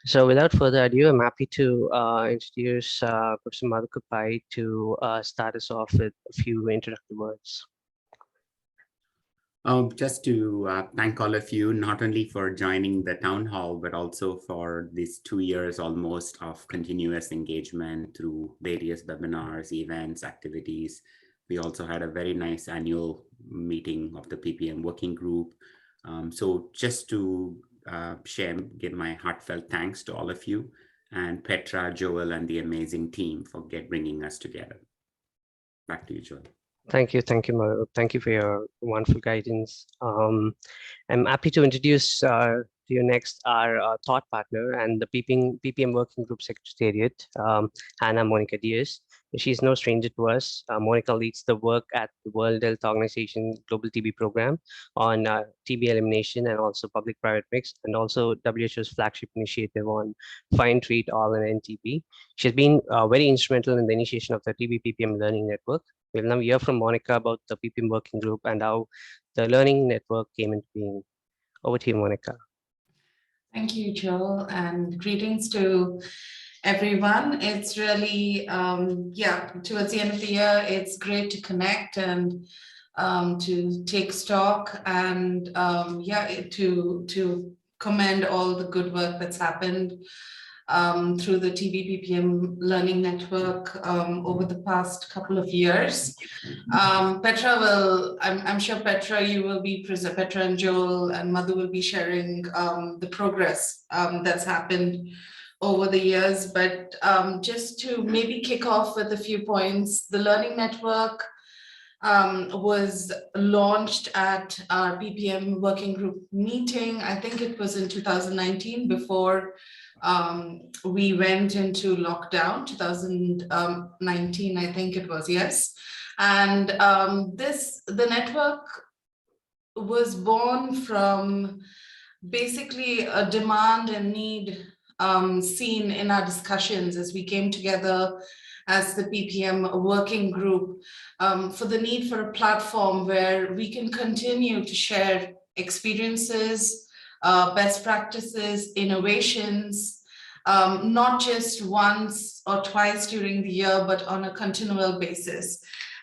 So without further ado, I'm happy to introduce Professor Madhukupai to start us off with a few introductory words. Just to thank all of you, not only for joining the town hall, but also for these 2 years almost of continuous engagement through various webinars, events, activities. We also had a very nice annual meeting of the PPM working group. So just to give my heartfelt thanks to all of you and Petra, Joel, and the amazing team for bringing us together. Back to you, Joel. Thank you, Madhu. Thank you for your wonderful guidance. I'm happy to introduce to you next our thought partner and the PPM Working Group Secretariat, Hannah Monica Diaz. She's no stranger to us. Monica leads the work at the World Health Organization Global TB Program on TB elimination and also public-private mix, and also WHO's flagship initiative on Find, Treat, All, and End TB. She's been very instrumental in the initiation of the TBPPM Learning Network. We'll now hear from Monica about the PPM Working Group and how the Learning Network came into being. Over to you, Monica. Thank you, Joel, and greetings to everyone. It's really, towards the end of the year, it's great to connect and to take stock and to commend all the good work that's happened through the TBPPM Learning Network over the past couple of years. Petra will, I'm sure Petra, you will be present, Petra and Joel and Madhu will be sharing the progress that's happened over the years. But just to maybe kick off with a few points, the Learning Network was launched at our PPM Working Group meeting. I think it was in 2019 before we went into lockdown, 2019, I think it was, yes. And the network was born from basically a demand and need seen in our discussions as we came together as the PPM working group for the need for a platform where we can continue to share experiences, best practices, innovations, not just once or twice during the year, but on a continual basis.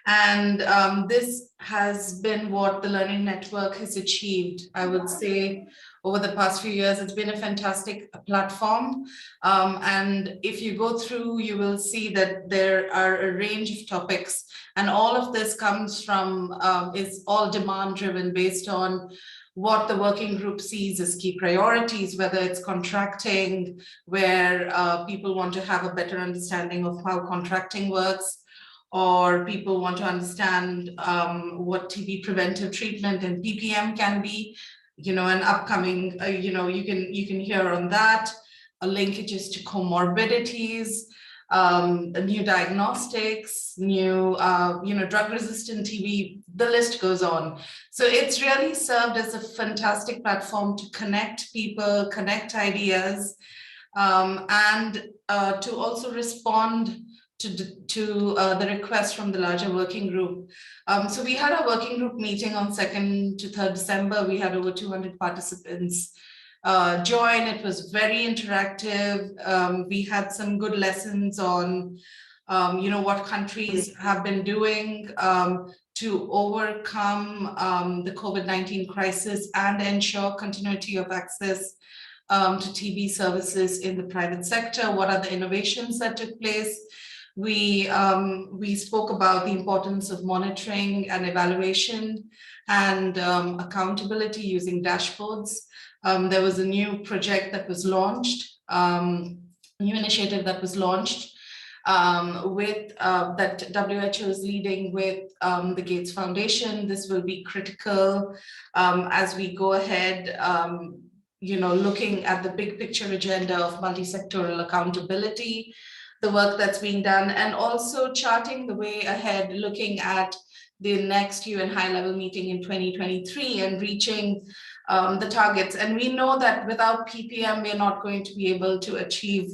And this has been what the Learning Network has achieved. I would say over the past few years, it's been a fantastic platform. And if you go through, you will see that there are a range of topics, and all of this comes from, is all demand driven based on what the working group sees as key priorities, whether it's contracting, where people want to have a better understanding of how contracting works, or people want to understand what TB preventive treatment and PPM can be, an upcoming, you can hear on that, linkages to comorbidities, new diagnostics, new, drug-resistant TB, the list goes on. So it's really served as a fantastic platform to connect people, connect ideas, and to also respond to the request from the larger working group. So we had a working group meeting on 2nd to 3rd December. We had over 200 participants join. It was very interactive. We had some good lessons on, what countries have been doing to overcome the COVID-19 crisis and ensure continuity of access to TB services in the private sector. What are the innovations that took place? We spoke about the importance of monitoring and evaluation and accountability using dashboards. There was a new project that was launched, new initiative that was launched with that WHO is leading with the Gates Foundation. This will be critical as we go ahead, looking at the big picture agenda of multi-sectoral accountability, the work that's being done, and also charting the way ahead, looking at the next UN high-level meeting in 2023 and reaching the targets. And we know that without PPM, we're not going to be able to achieve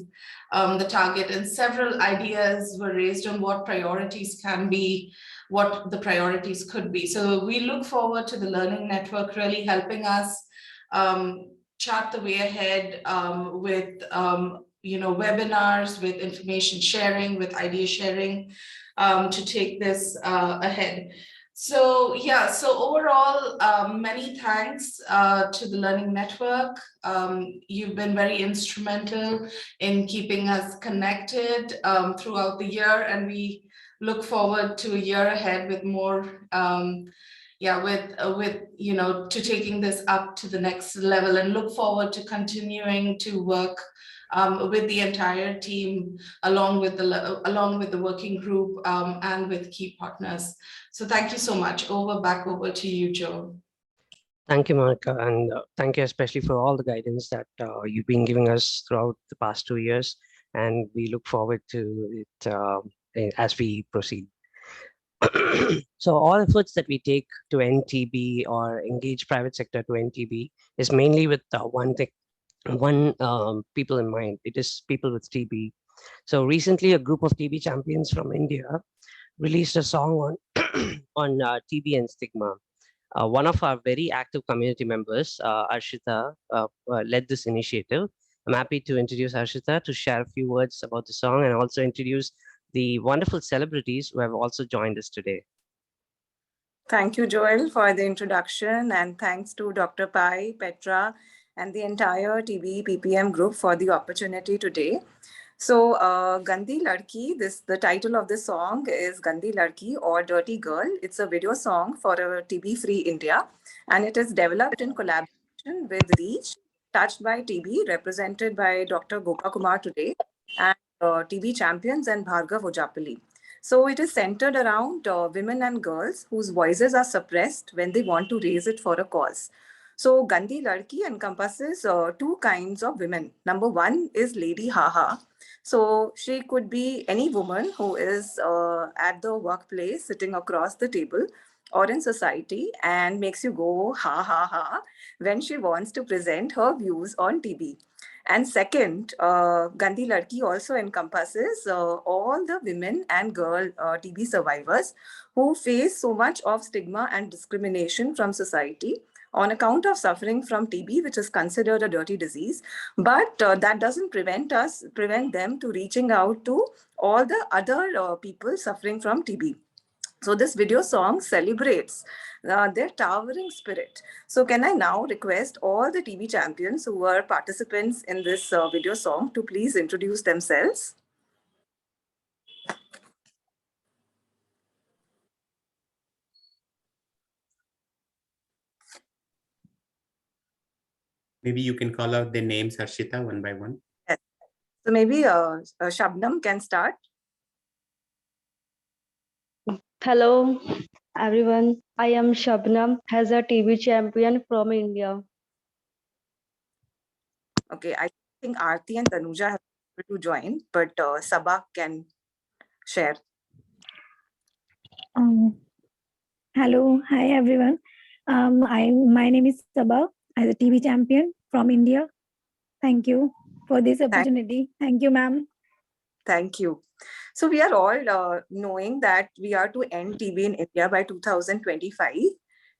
the target. And several ideas were raised on what priorities can be, what the priorities could be. So we look forward to the Learning Network really helping us chart the way ahead with webinars, with information sharing, with idea sharing to take this ahead. So yeah, so overall, many thanks to the Learning Network. You've been very instrumental in keeping us connected throughout the year, and we look forward to a year ahead with more to taking this up to the next level, and look forward to continuing to work with the entire team along with the working group and with key partners. So thank you so much. Back over to you, Joe. Thank you, Monica, and thank you especially for all the guidance that you've been giving us throughout the past 2 years, and we look forward to it as we proceed. So all efforts that we take to end TB or engage private sector to end TB is mainly with one thing, people in mind. It is people with TB. So recently, a group of TB champions from India released a song on on TB and stigma. One of our very active community members, Arshita, led this initiative. I'm happy to introduce Arshita to share a few words about the song and also introduce the wonderful celebrities who have also joined us today. Thank you, Joel, for the introduction, and thanks to Dr. Pai, Petra, and the entire TBPPM group for the opportunity today. So, Gandhi Ladki, the title of this song is Gandhi Ladki or Dirty Girl. It's a video song for a TB-free India, and it is developed in collaboration with Reach, Touched by TB, represented by Dr. Gopakumar today, and TB champions and Bhargav Ojapali. So it is centered around women and girls whose voices are suppressed when they want to raise it for a cause. So Gandhi Ladki encompasses two kinds of women. Number one is Lady Haha. So she could be any woman who is at the workplace sitting across the table or in society and makes you go ha ha ha when she wants to present her views on TB. And second, Gandhi Ladki also encompasses all the women and girl TB survivors who face so much of stigma and discrimination from society on account of suffering from TB, which is considered a dirty disease. But that doesn't prevent them to reaching out to all the other people suffering from TB. So this video song celebrates their towering spirit. So can I now request all the TB champions who were participants in this video song to please introduce themselves? Maybe you can call out their names, Harshita, one by one. Yes. So maybe Shabnam can start. Hello, everyone. I am Shabnam, as a TB champion from India. Okay, I think Aarti and Tanuja have to join, but Sabah can share. Hello, hi everyone. My name is Sabah, as a TB champion from India. Thank you for this opportunity. Thank you, ma'am. Thank you. So we are all knowing that we are to end TB in India by 2025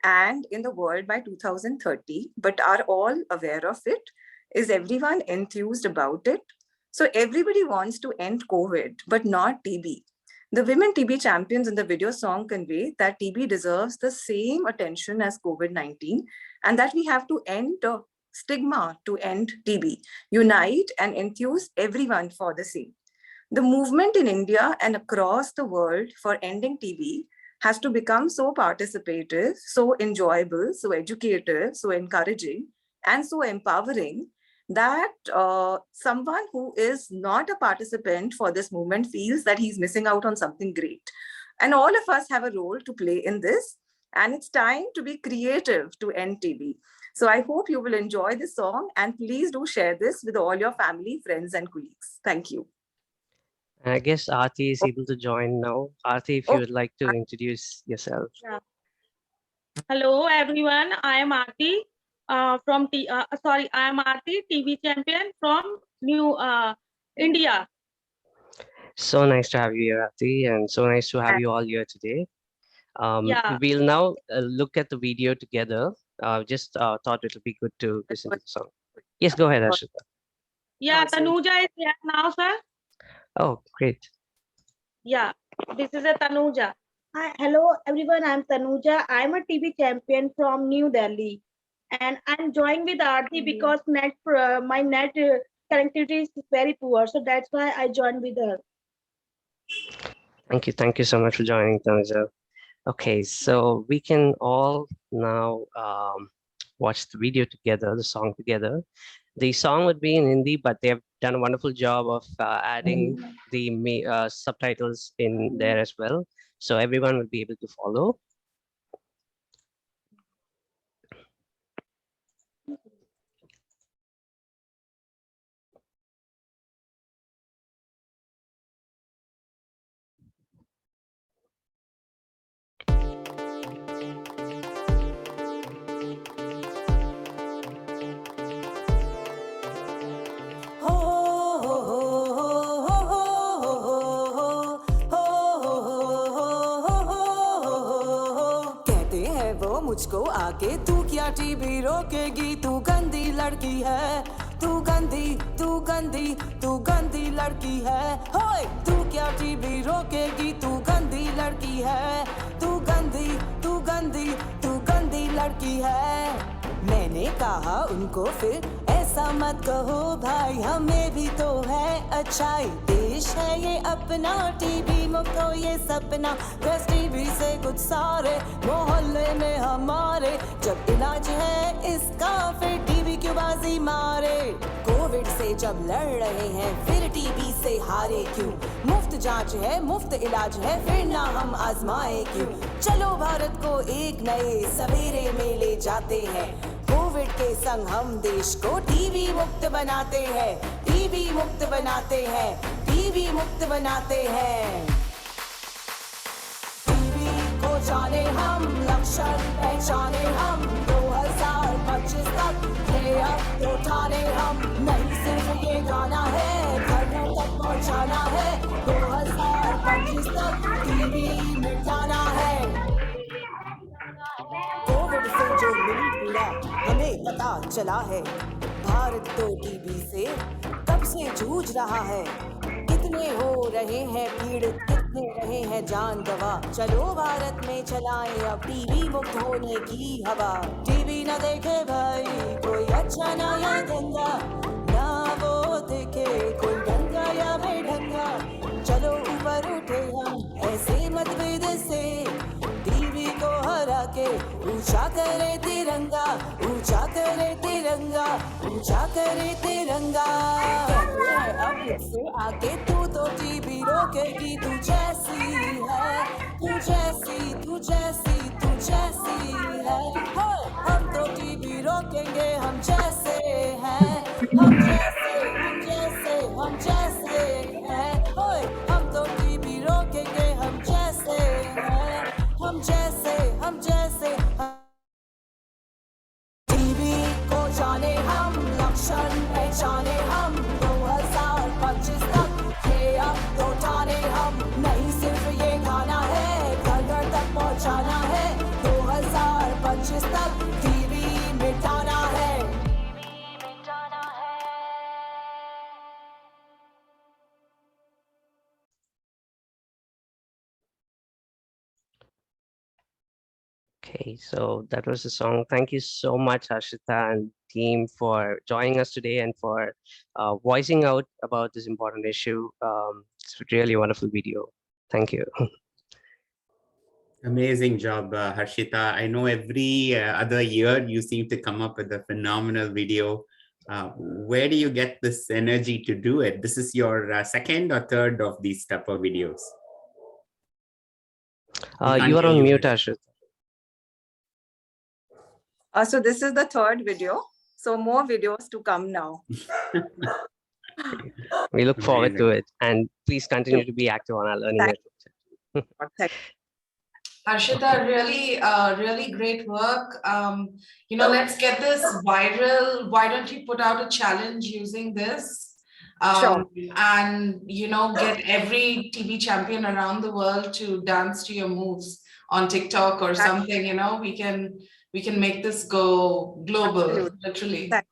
and in the world by 2030, but are all aware of it? Is everyone enthused about it? So everybody wants to end COVID, but not TB. The women TB champions in the video song convey that TB deserves the same attention as COVID-19 and that we have to end stigma to end TB, unite and enthuse everyone for the same. The movement in India and across the world for ending TB has to become so participative, so enjoyable, so educative, so encouraging, and so empowering that someone who is not a participant for this movement feels that he's missing out on something great. And all of us have a role to play in this. And it's time to be creative to end TB. So I hope you will enjoy this song and please do share this with all your family, friends, and colleagues. Thank you. I guess Aarti is able to join now. Aarti, if you would like to introduce yourself. Yeah. Hello, everyone. I am Aarti I am Aarti, TV champion from India. So nice to have you here, Aarti, and so nice to have you all here today. We'll now look at the video together. Just thought it would be good to listen to the song. Yes, go ahead, Ashita. Yeah, Awesome. Tanuja is here now, sir. Oh, great. Yeah, this is a Tanuja. Hi, hello everyone. I'm Tanuja. I'm a TB champion from New Delhi, and I'm joined with Aarti because my net connectivity is very poor, so that's why I joined with her. Thank you so much for joining, Tanuja. Okay, so we can all now watch the video together, the song together. The song would be in Hindi, but they have done a wonderful job of adding the subtitles in there as well. So everyone will be able to follow. कहते हैं वो मुझको आके तू क्या TV रोकेगी, तू गंदी लड़की है, तू गंदी तू गंदी तू गंदी लड़की है। होए तू क्या टीवी रोकेगी, तू गंदी लड़की है, तू गंदी तू गंदी तू गंदी लड़की है। मैंने कहा उनको फिर ऐसा मत कहो भाई, हमें भी तो है अच्छाई। देश है ये अपना, टीवी मुक्त हो ये सपना, बस टीवी से कुछ सारे मोहल्ले में हमारे। जब इलाज है इसका फिर टीवी क्यों बाजी मारे। कोविड से जब लड़ रहे हैं फिर टीवी से हारे क्यों। मुफ्त जांच है मुफ्त इलाज है फिर ना हम आजमाए क्यों। चलो भारत को एक नए सवेरे में ले जाते हैं, कोविड के संग हम देश को टीवी मुक्त बनाते हैं, टीवी मुक्त बनाते हैं, टीवी मुक्त बनाते हैं। टीवी को जाने हम, लक्षण पहचाने हम, 2025 तक ये अब उठाने हम। नहीं सिर्फ ये गाना है, घर घर तक पहुंचाना है, 2025 तक टीवी मिटाना है। कोविड से जो मिली पीड़ा हमें पता चला है, भारत तो टीबी से कब से जूझ रहा है। कितने हो रहे हैं पीड़ित, कितने रहे हैं जान गवा। चलो भारत में चलाएं अब टीबी मुक्त होने की हवा। टीवी न देखे भाई कोई अच्छा ना या गंदा, ना वो देखे कोई गंदा या बेढंगा। चलो ऊपर उठे हम ऐसे मतभेद से, टीवी को हरा के ऊंचा करे तिरंगा, ऊंचा करे तिरंगा, ऊंचा करे तिरंगा। अब मुझसे आके तू तो टीवी रोकेगी, तू जैसी है, तू जैसी तू जैसी तू जैसी है। हम तो टीवी रोकेंगे हम जैसे हैं, हम जैसे हम जैसे हम जैसे हैं। हम तो टीवी रोकेंगे हम जैसे हैं, हम जैसे हम जैसे। टीवी को जाने हम, लक्षण पहचाने हम, 2025 तक ये अब उठाने हम। नहीं सिर्फ ये गाना है, घर घर तक पहुंचाना है, 2025 तक टीवी मिटाना है। Okay, so that was the song. Thank you so much, Ashita and team, for joining us today and for voicing out about this important issue. It's really a wonderful video. Thank you. Amazing job, Harshita. I know every other year you seem to come up with a phenomenal video. Where do you get this energy to do it? This is your second or third of these type of videos? You are on mute, Ashita. So this is the third video. So more videos to come now. We look forward to it, and please continue to be active on our learning network. Harshita, really great work. Let's get this viral. Why don't you put out a challenge using this? Sure. And, get every TV champion around the world to dance to your moves on TikTok or something, we can make this go global, literally. Thank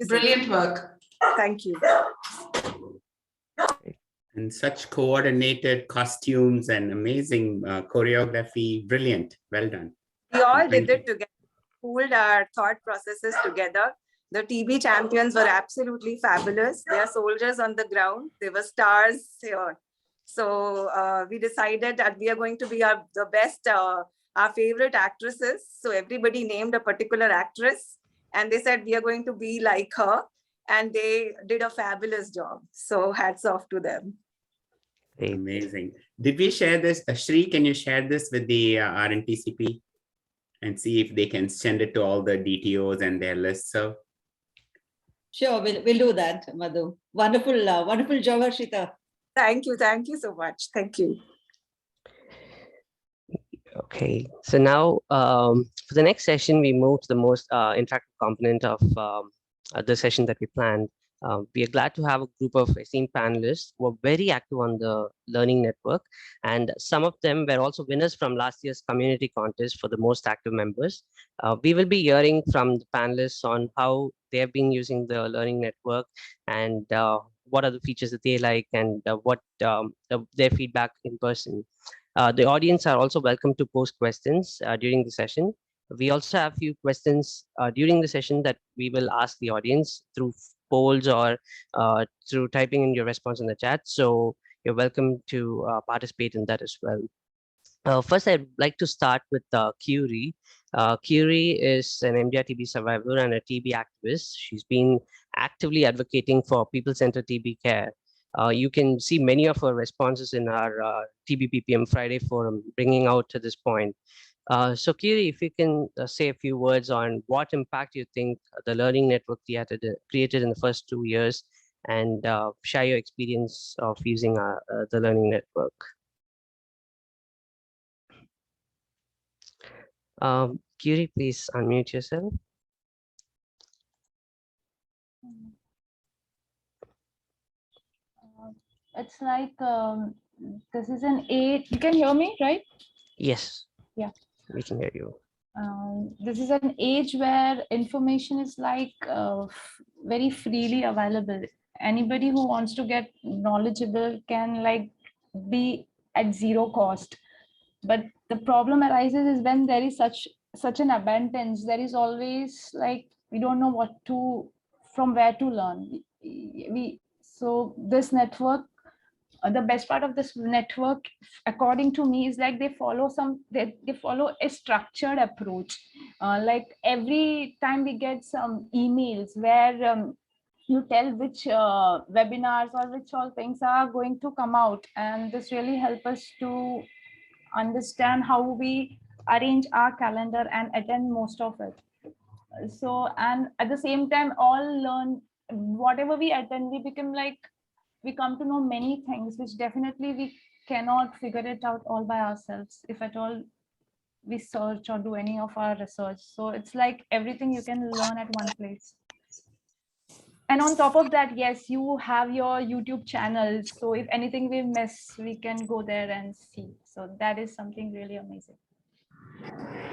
Brilliant work. Thank you. And such coordinated costumes and amazing choreography. Brilliant. Well done. We all Thank did you. it together, pooled our thought processes together. The TB champions were absolutely fabulous. They are soldiers on the ground. They were stars here. So we decided that we are going to be the best, our favorite actresses. So everybody named a particular actress and they said we are going to be like her. And they did a fabulous job. So hats off to them. Amazing. Did we share this? Shri, can you share this with the RNTCP and see if they can send it to all the DTOs and their listserv? Sure, we'll do that, Madhu. Wonderful, wonderful job, Harshita. Thank you so much. Thank you. Okay, so now for the next session, we move to the most interactive component of the session that we planned. We are glad to have a group of esteemed panelists who are very active on the Learning Network, and some of them were also winners from last year's community contest for the most active members. We will be hearing from the panelists on how they have been using the Learning Network and what are the features that they like and what their feedback in person. The audience are also welcome to post questions during the session. We also have a few questions during the session that we will ask the audience through polls or through typing in your response in the chat. So you're welcome to participate in that as well. First, I'd like to start with Curie. Curie is an MDR-TB survivor and a TB activist. She's been actively advocating for people-centered TB care. You can see many of her responses in our TBPPM Friday forum, bringing out to this point. So Kiri, if you can say a few words on what impact you think the Learning Network created in the first 2 years and share your experience of using the Learning Network. Kiri, please unmute yourself. It's like this is an age. You can hear me, right? Yes. Yeah. We can hear you. This is an age where information is like very freely available. Anybody who wants to get knowledgeable can like be at zero cost. But the problem arises is when there is such an abundance. There is always like we don't know from where to learn. So this network. The best part of this network, according to me, is like they follow a structured approach. Like every time we get some emails where you tell which webinars or which all things are going to come out, and this really helps us to understand how we arrange our calendar and attend most of it. So, and at the same time, all learn whatever we attend, we come to know many things which definitely we cannot figure it out all by ourselves if at all we search or do any of our research. So it's like everything you can learn at one place. And on top of that, yes, you have your YouTube channel. So if anything we miss, we can go there and see. So that is something really amazing.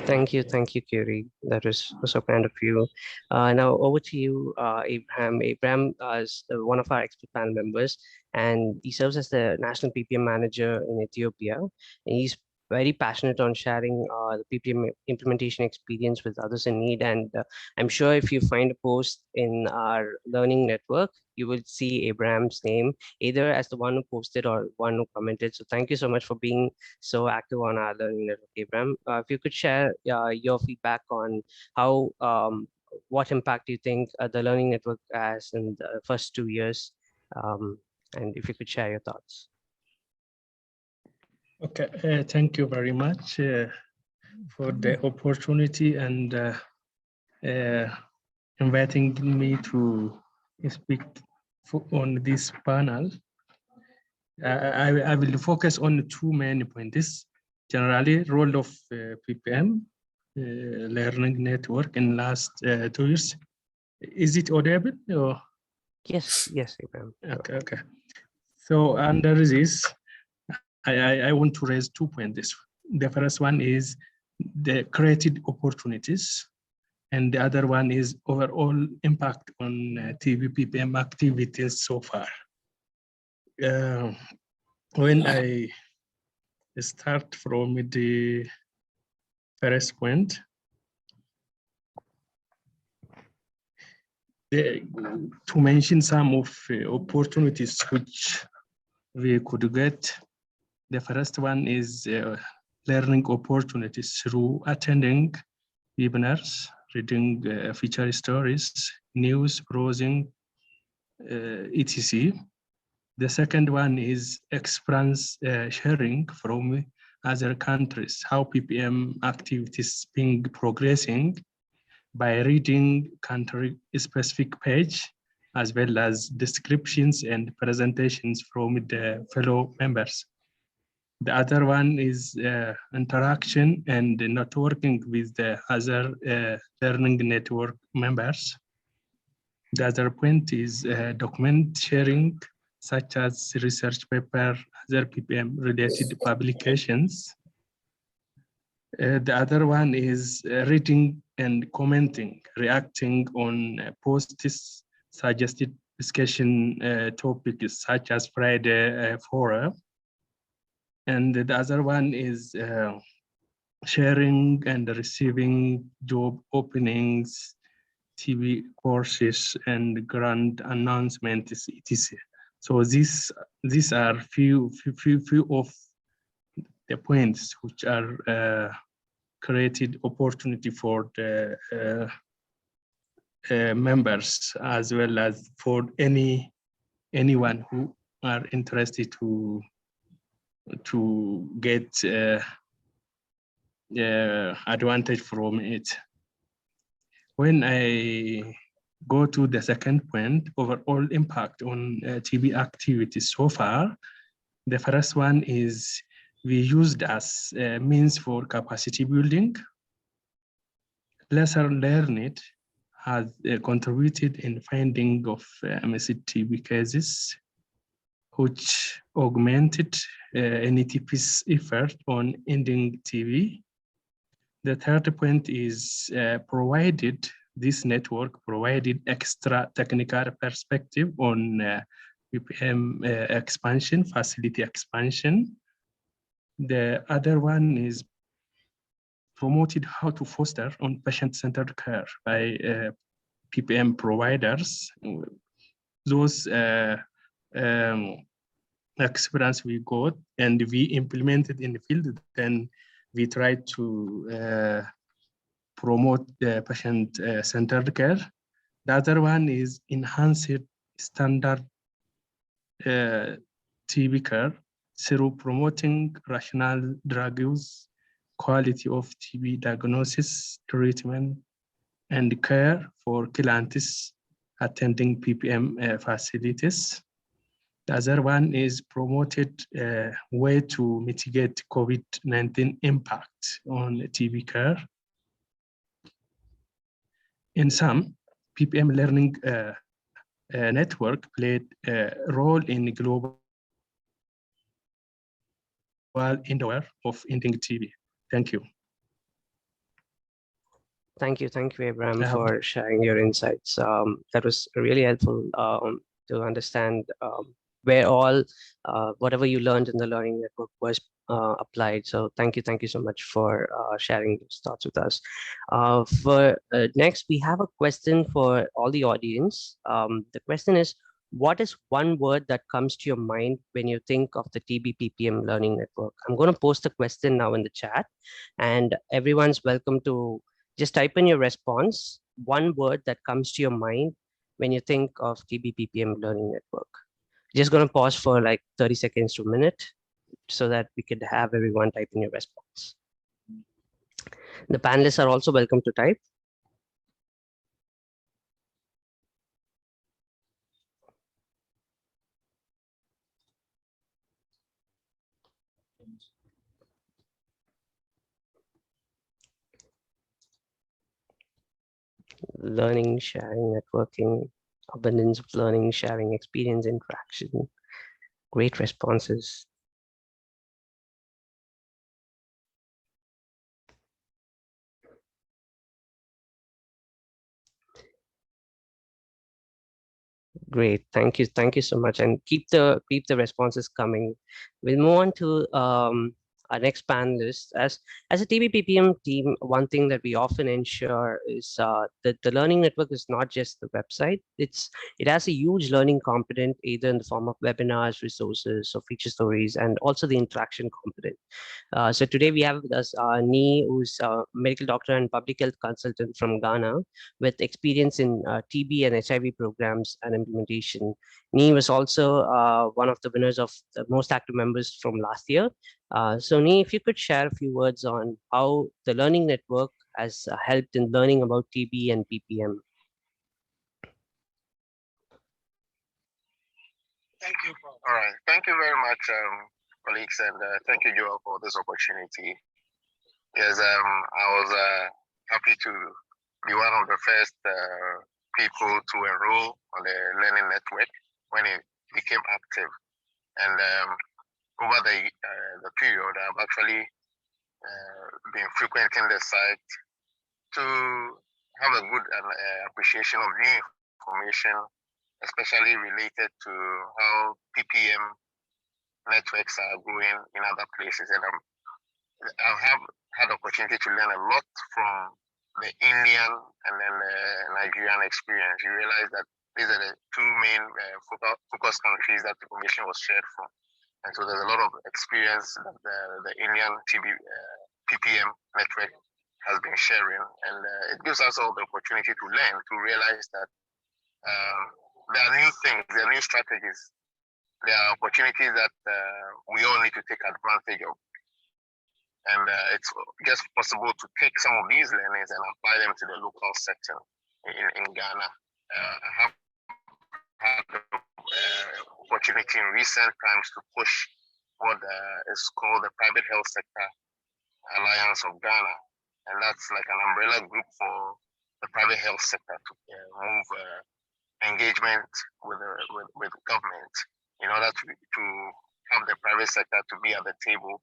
Thank you, Kiri. That was so kind of you. Now over to you, Abraham. Abraham is one of our expert panel members, and he serves as the National PPM Manager in Ethiopia. And he's very passionate on sharing the PPM implementation experience with others in need. And I'm sure if you find a post in our Learning Network, you will see Abraham's name either as the one who posted or one who commented. So thank you so much for being so active on our Learning Network, Abraham. If you could share your feedback on how, what impact you think the Learning Network has in the first 2 years, and if you could share your thoughts. Okay, thank you very much for the opportunity and inviting me to speak on this panel. I will focus on 2 main points. Generally, role of PPM Learning Network in last 2 years. Is it audible? Or? Yes, Abraham. Okay. So under this, I want to raise 2 points. The first one is the created opportunities and the other one is overall impact on TBPPM activities so far. When I start from the first point, to mention some of opportunities which we could get. The first one is learning opportunities through attending webinars, reading feature stories, news, browsing, etc. The second one is experience sharing from other countries, how PPM activities being progressing by reading country-specific page, as well as descriptions and presentations from the fellow members. The other one is interaction and networking with the other learning network members. The other point is document sharing, such as research paper, other PPM related publications. The other one is reading and commenting, reacting on posts, suggested discussion topics such as Friday forum. And the other one is sharing and receiving job openings, TV courses, and grant announcements, etc. So these are few of the points which are created opportunity for the members, as well as for anyone who are interested to get advantage from it. When I go to the second point, overall impact on TB activities so far, the first one is we used as a means for capacity building. Lesson learned has contributed in finding of MSc TB cases, which augmented NETP's effort on ending TB. The third point is this network provided extra technical perspective on PPM expansion, facility expansion. The other one is promoted how to foster on patient-centered care by PPM providers. Those experience we got and we implemented in the field, then we tried to promote the patient-centered care. The other one is enhanced standard TB care through promoting rational drug use, quality of TB diagnosis, treatment, and care for clients attending PPM facilities. The other one is promoted a way to mitigate COVID-19 impact on TB care. In sum, PPM Learning Network played a role in global endeavor of ending TB. Thank you. Thank you, Abraham, for sharing your insights. That was really helpful to understand where all whatever you learned in the learning network was applied. So thank you so much for sharing those thoughts with us. Next, we have a question for all the audience. The question is, what is one word that comes to your mind when you think of the TBPPM Learning Network? I'm going to post the question now in the chat, and everyone's welcome to just type in your response, one word that comes to your mind when you think of TBPPM Learning Network. Just going to pause for like 30 seconds to a minute so that we could have everyone type in your response. The panelists are also welcome to type. Learning, sharing, networking, abundance of learning, sharing, experience, interaction. Great responses. Great, thank you so much, and keep the responses coming. We'll move on to our next panelist. As a TBPPM team, one thing that we often ensure is that the learning network is not just the website. It has a huge learning component, either in the form of webinars, resources, or feature stories, and also the interaction component. So today we have with us Nee, who's a medical doctor and public health consultant from Ghana with experience in TB and HIV programs and implementation. Nee was also one of the winners of the most active members from last year. So Nee, if you could share a few words on how the Learning Network has helped in learning about TB and PPM. Thank you. All right. Thank you very much, colleagues, and thank you, Joel, for this opportunity. Yes, I was happy to be one of the first people to enroll on the Learning Network when it became active. And over the period, I've actually been frequenting the site to have a good appreciation of new information, especially related to how PPM networks are growing in other places. And I have had the opportunity to learn a lot from the Indian and then the Nigerian experience. You realize that these are the two main focus countries that the information was shared from. And so there's a lot of experience that the Indian PPM network has been sharing. And it gives us all the opportunity to learn, to realize that there are new things, there are new strategies, there are opportunities that we all need to take advantage of. And it's just possible to take some of these learnings and apply them to the local sector in Ghana. I have had the opportunity in recent times to push what is called the Private Health Sector Alliance of Ghana. And that's like an umbrella group for the private health sector to move engagement with government in order to have the private sector to be at the table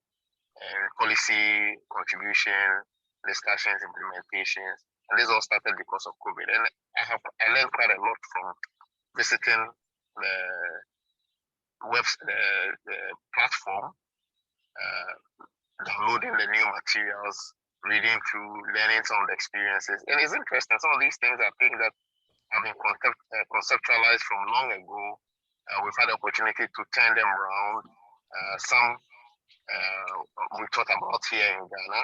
and policy contribution, discussions, implementations. And this all started because of COVID. And I learned quite a lot from visiting the platform, downloading the new materials, reading through, learning some of the experiences. And it's interesting. Some of these things are things that have been conceptualized from long ago. We've had the opportunity to turn them around. Some we thought about here in Ghana,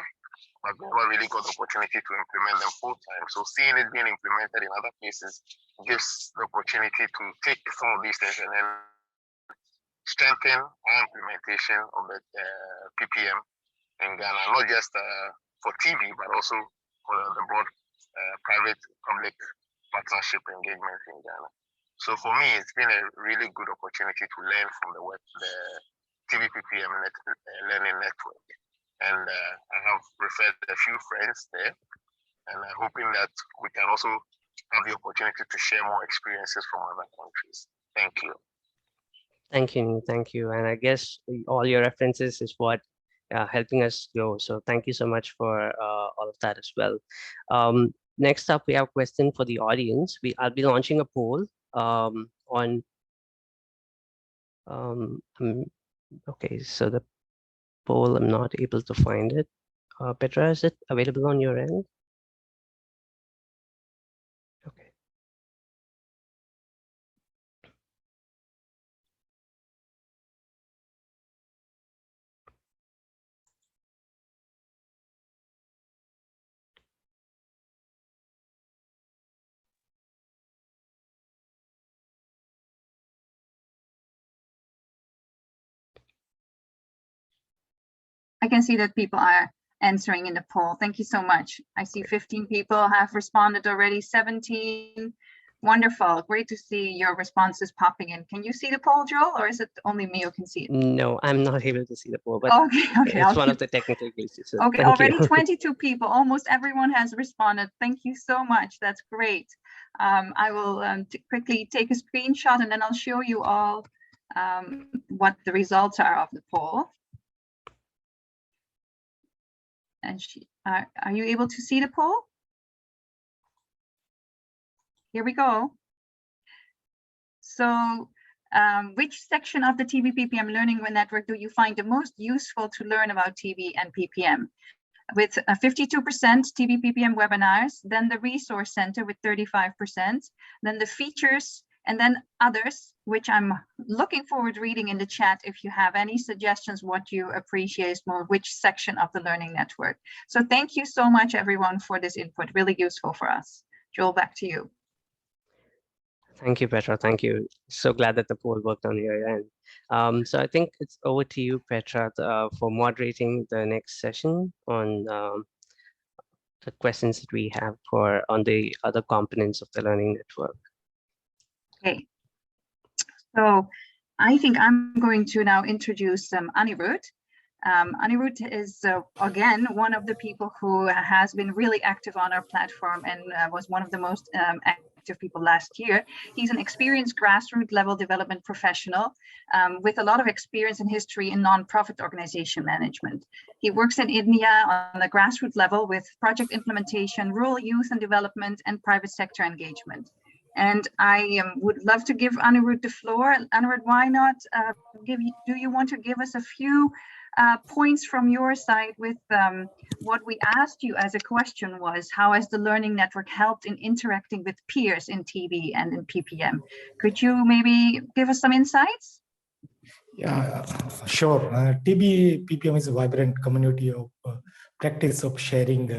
but we never really got the opportunity to implement them full time. So seeing it being implemented in other places gives the opportunity to take some of these things and then strengthen our implementation of the PPM in Ghana, not just for TB, but also for the broad private-public partnership engagement in Ghana. So for me, it's been a really good opportunity to learn from the TBPPM Learning Network. And I have referred a few friends there, and I'm hoping that we can also have the opportunity to share more experiences from other countries. Thank you. Thank you. And I guess all your references is what helping us grow. So thank you so much for all of that as well. Next up, we have a question for the audience. I'll be launching a poll on. Okay, so the poll, I'm not able to find it. Petra, is it available on your end? Okay. I can see that people are answering in the poll. Thank you so much. I see 15 people have responded already, 17. Wonderful. Great to see your responses popping in. Can you see the poll, Joel, or is it only me who can see it? No, I'm not able to see the poll, but okay, it's one of the technical glitches. So okay, already 22 people. Almost everyone has responded. Thank you so much. That's great. I will quickly take a screenshot and then I'll show you all what the results are of the poll. And are you able to see the poll? Here we go. So which section of the TBPPM Learning Network do you find the most useful to learn about TB and PPM? With 52% TBPPM webinars, then the Resource Center with 35%, then the features, and then others, which I'm looking forward to reading in the chat if you have any suggestions what you appreciate more, which section of the Learning Network. So thank you so much, everyone, for this input. Really useful for us. Joel, back to you. Thank you, Petra. Thank you. So glad that the poll worked on your end. So I think it's over to you, Petra, for moderating the next session on the questions that we have on the other components of the learning network. Okay. So I think I'm going to now introduce Anirudh. Anirudh is, again, one of the people who has been really active on our platform and was one of the most active people last year. He's an experienced grassroots level development professional with a lot of experience and history in nonprofit organization management. He works in India on the grassroots level with project implementation, rural youth and development, and private sector engagement. And I would love to give Anirudh the floor. Anirudh, why not do you want to give us a few points from your side with what we asked you as a question was, how has the learning network helped in interacting with peers in TB and in PPM? Could you maybe give us some insights? Yeah, sure. TB PPM is a vibrant community of practice of sharing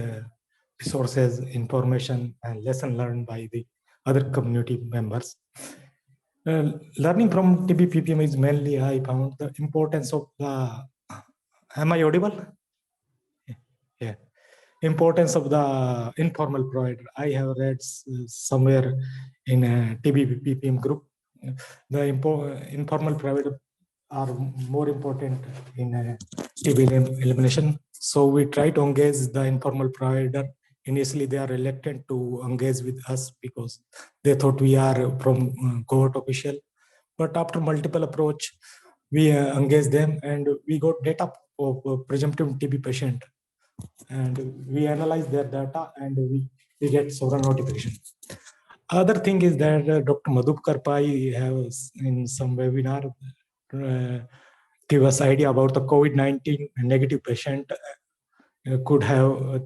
resources, information, and lesson learned by the other community members. Learning from TB PPM is mainly, I found the importance of the, am I audible? Yeah. Importance of the informal provider. I have read somewhere in a TB PPM group, the informal provider are more important in TB elimination. So we try to engage the informal provider. Initially, they are reluctant to engage with us because they thought we are from cohort official. But after multiple approach, we engage them and we got data of presumptive TB patient. And we analyze their data and we get several notifications. Other thing is that Dr. Madhukar Pai has in some webinar give us idea about the COVID-19 negative patient could have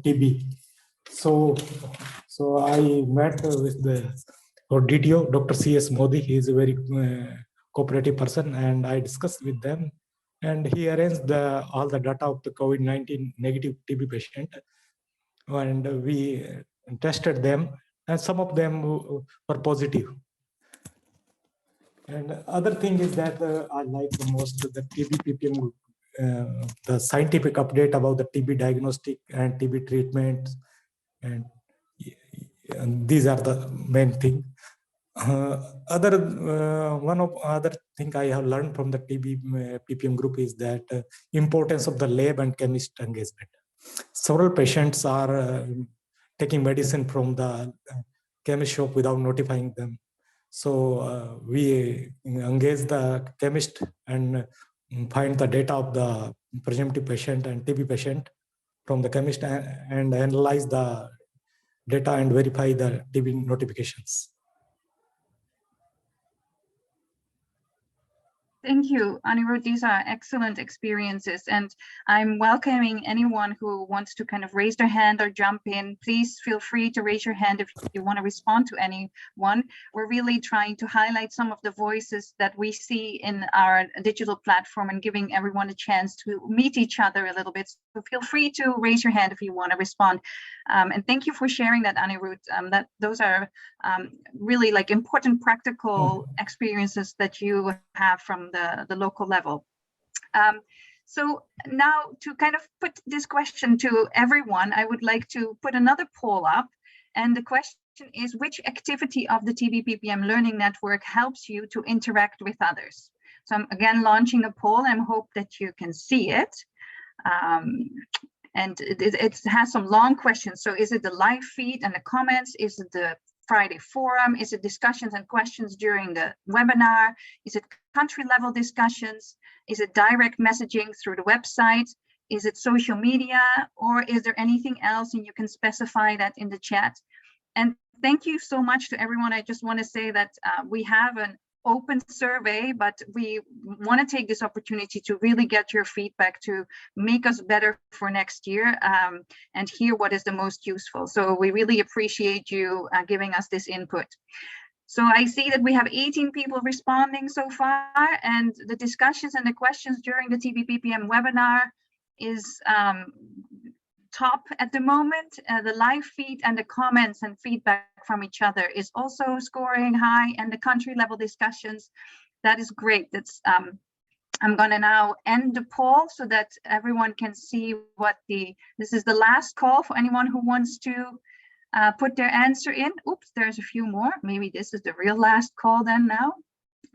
TB. So I met with the DTO, Dr. C.S. Modi. He is a very cooperative person, and I discussed with them. And he arranged all the data of the COVID-19 negative TB patient, and we tested them, and some of them were positive. And other thing is that I like the most the TB PPM, the scientific update about the TB diagnostic and TB treatment, and these are the main thing. One of other thing I have learned from the TB PPM group is that importance of the lab and chemist engagement. Several patients are taking medicine from the chemist shop without notifying them. So we engage the chemist and find the data of the presumptive patient and TB patient from the chemist and analyze the data and verify the TB notifications. Thank you, Anirudh. These are excellent experiences, and I'm welcoming anyone who wants to kind of raise their hand or jump in. Please feel free to raise your hand if you want to respond to anyone. We're really trying to highlight some of the voices that we see in our digital platform and giving everyone a chance to meet each other a little bit. So feel free to raise your hand if you want to respond. And thank you for sharing that, Anirudh. Those are really like important practical experiences that you have from the local level. So now to kind of put this question to everyone, I would like to put another poll up. And the question is, which activity of the TBPPM Learning Network helps you to interact with others? So I'm again launching a poll and hope that you can see it. And it has some long questions. So is it the live feed and the comments? Is it the Friday forum? Is it discussions and questions during the webinar? Is it country level discussions? Is it direct messaging through the website? Is it social media? Or is there anything else? And you can specify that in the chat. And thank you so much to everyone. I just want to say that we have an open survey, but we want to take this opportunity to really get your feedback to make us better for next year, and hear what is the most useful. So we really appreciate you giving us this input. So I see that we have 18 people responding so far, and the discussions and the questions during the TBPPM webinar is top at the moment. The live feed and the comments and feedback from each other is also scoring high, and the country level discussions, that is great. That's I'm going to now end the poll so that everyone can see what this is the last call for anyone who wants to put their answer in. Oops, there's a few more. Maybe this is the real last call then now.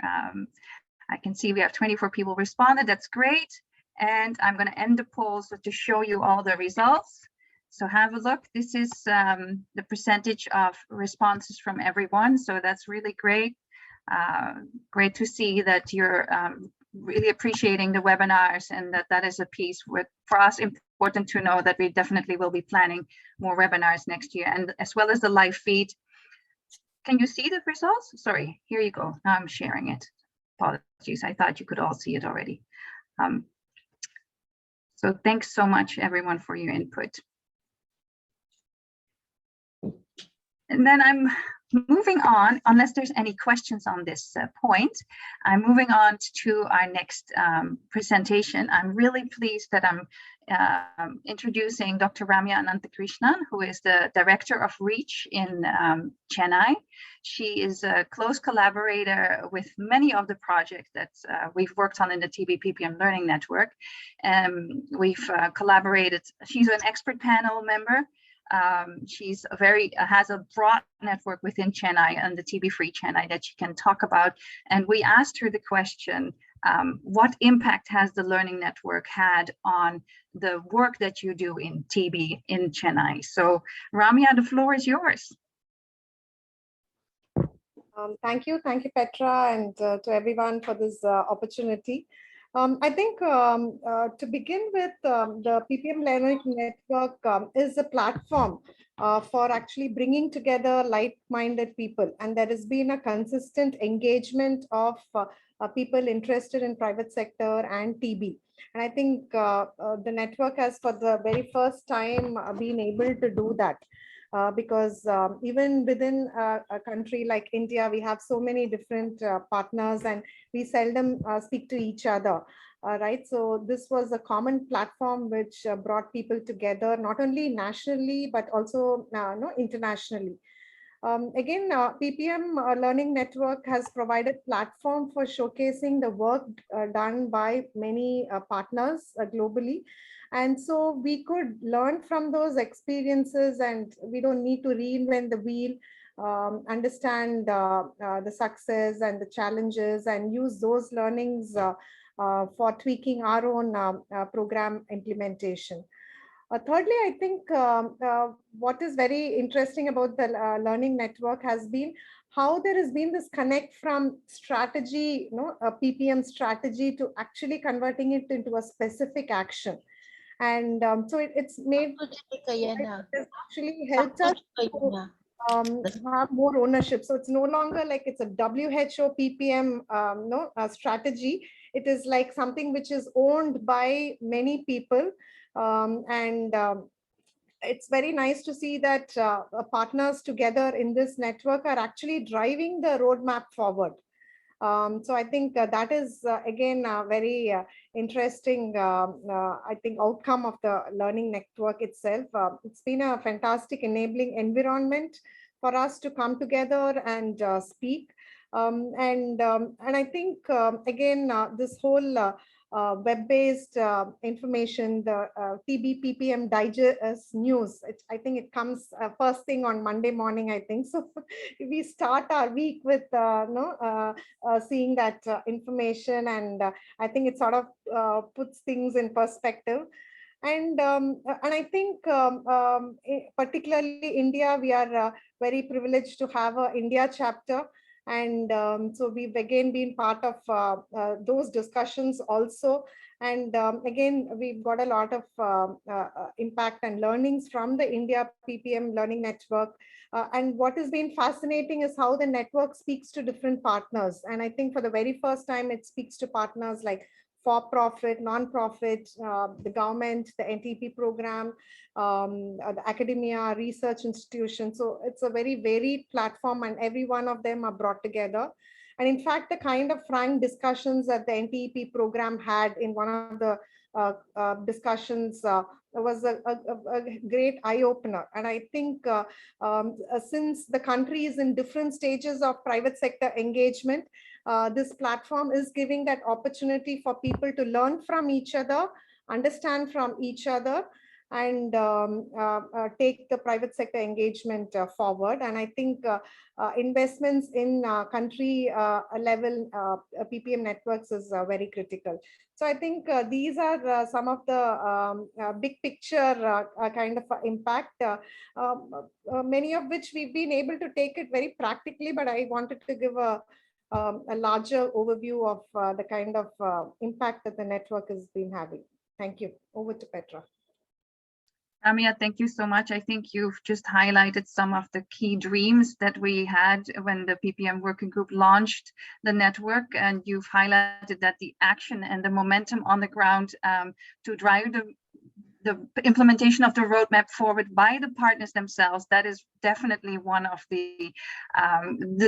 I can see we have 24 people responded. That's great. And I'm going to end the poll so to show you all the results. So have a look. This is the percentage of responses from everyone. So that's really great. Great to see that you're really appreciating the webinars, and that is a piece for us important to know that we definitely will be planning more webinars next year, and as well as the live feed. Can you see the results? Sorry, here you go. Now I'm sharing it. Apologies, I thought you could all see it already. So thanks so much, everyone, for your input. And then I'm moving on, unless there's any questions on this point, I'm moving on to our next presentation. I'm really pleased that I'm introducing Dr. Ramya Ananthakrishnan, who is the Director of REACH in Chennai. She is a close collaborator with many of the projects that we've worked on in the TBPPM Learning Network. We've collaborated, she's an expert panel member. She's has a broad network within Chennai and the TB Free Chennai that she can talk about. And we asked her the question, what impact has the Learning Network had on the work that you do in TB in Chennai? So Ramya, the floor is yours. Thank you, Petra, and to everyone for this opportunity. I think to begin with, the PPM Learning Network is a platform for actually bringing together like-minded people, and there has been a consistent engagement of people interested in private sector and TB. And I think the network has, for the very first time, been able to do that. Because even within a country like India, we have so many different partners, and we seldom speak to each other, right? So this was a common platform which brought people together, not only nationally, but also internationally. Again, PPM Learning Network has provided platform for showcasing the work done by many partners globally. And so we could learn from those experiences, and we don't need to reinvent the wheel, understand the success and the challenges, and use those learnings for tweaking our own program implementation. Thirdly, I think what is very interesting about the Learning Network has been how there has been this connect from strategy, a PPM strategy, to actually converting it into a specific action. And so it's made, it has actually helped us to have more ownership. So it's no longer like it's a WHO PPM strategy. It is like something which is owned by many people. It's very nice to see that partners together in this network are actually driving the roadmap forward. So I think that is again a very interesting, I think, outcome of the Learning Network itself. It's been a fantastic enabling environment for us to come together and speak. And I think again this whole web-based information, the TBPPM Digest news, I think it comes first thing on Monday morning, I think. So we start our week with seeing that information, and I think it sort of puts things in perspective. And I think particularly India, we are very privileged to have an India chapter. And so we've again been part of those discussions also. And again, we've got a lot of impact and learnings from the India PPM Learning Network. And what has been fascinating is how the network speaks to different partners. And I think for the very first time, it speaks to partners like for-profit, non-profit, the government, the NTP program, the academia, research institutions. So it's a very varied platform, and every one of them are brought together. And in fact, the kind of frank discussions that the NTP program had in one of the discussions was a great eye-opener. And I think since the country is in different stages of private sector engagement, this platform is giving that opportunity for people to learn from each other, understand from each other, and take the private sector engagement forward. And I think investments in country level PPM networks is very critical. So I think these are some of the big picture kind of impact, many of which we've been able to take it very practically, but I wanted to give a larger overview of the kind of impact that the network has been having. Thank you. Over to Petra. Ramya, thank you so much. I think you've just highlighted some of the key dreams that we had when the PPM working group launched the network, and you've highlighted that the action and the momentum on the ground to drive the implementation of the roadmap forward by the partners themselves, that is definitely one of the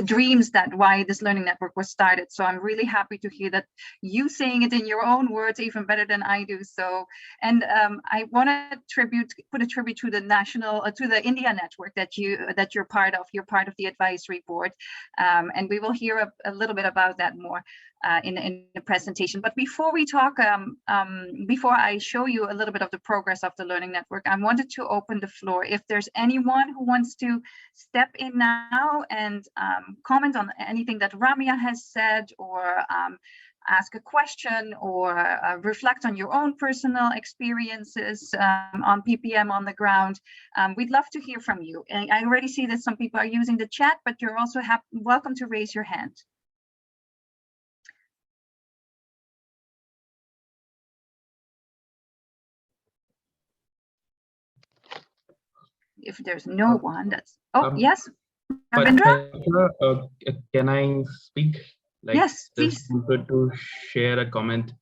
dreams that why this learning network was started. So I'm really happy to hear that you saying it in your own words even better than I do. So, and I want to put a tribute to the to the India network that you're part of. You're part of the advisory board, and we will hear a little bit about that more in the presentation. But before we talk, before I show you a little bit of the progress of the Learning Network, I wanted to open the floor. If there's anyone who wants to step in now and comment on anything that Ramya has said, or ask a question, or reflect on your own personal experiences on PPM on the ground, we'd love to hear from you. And I already see that some people are using the chat, but you're also welcome to raise your hand. If there's no one, that's yes, Ravindra? Can I speak? Like, yes, please. Just wanted to share a comment.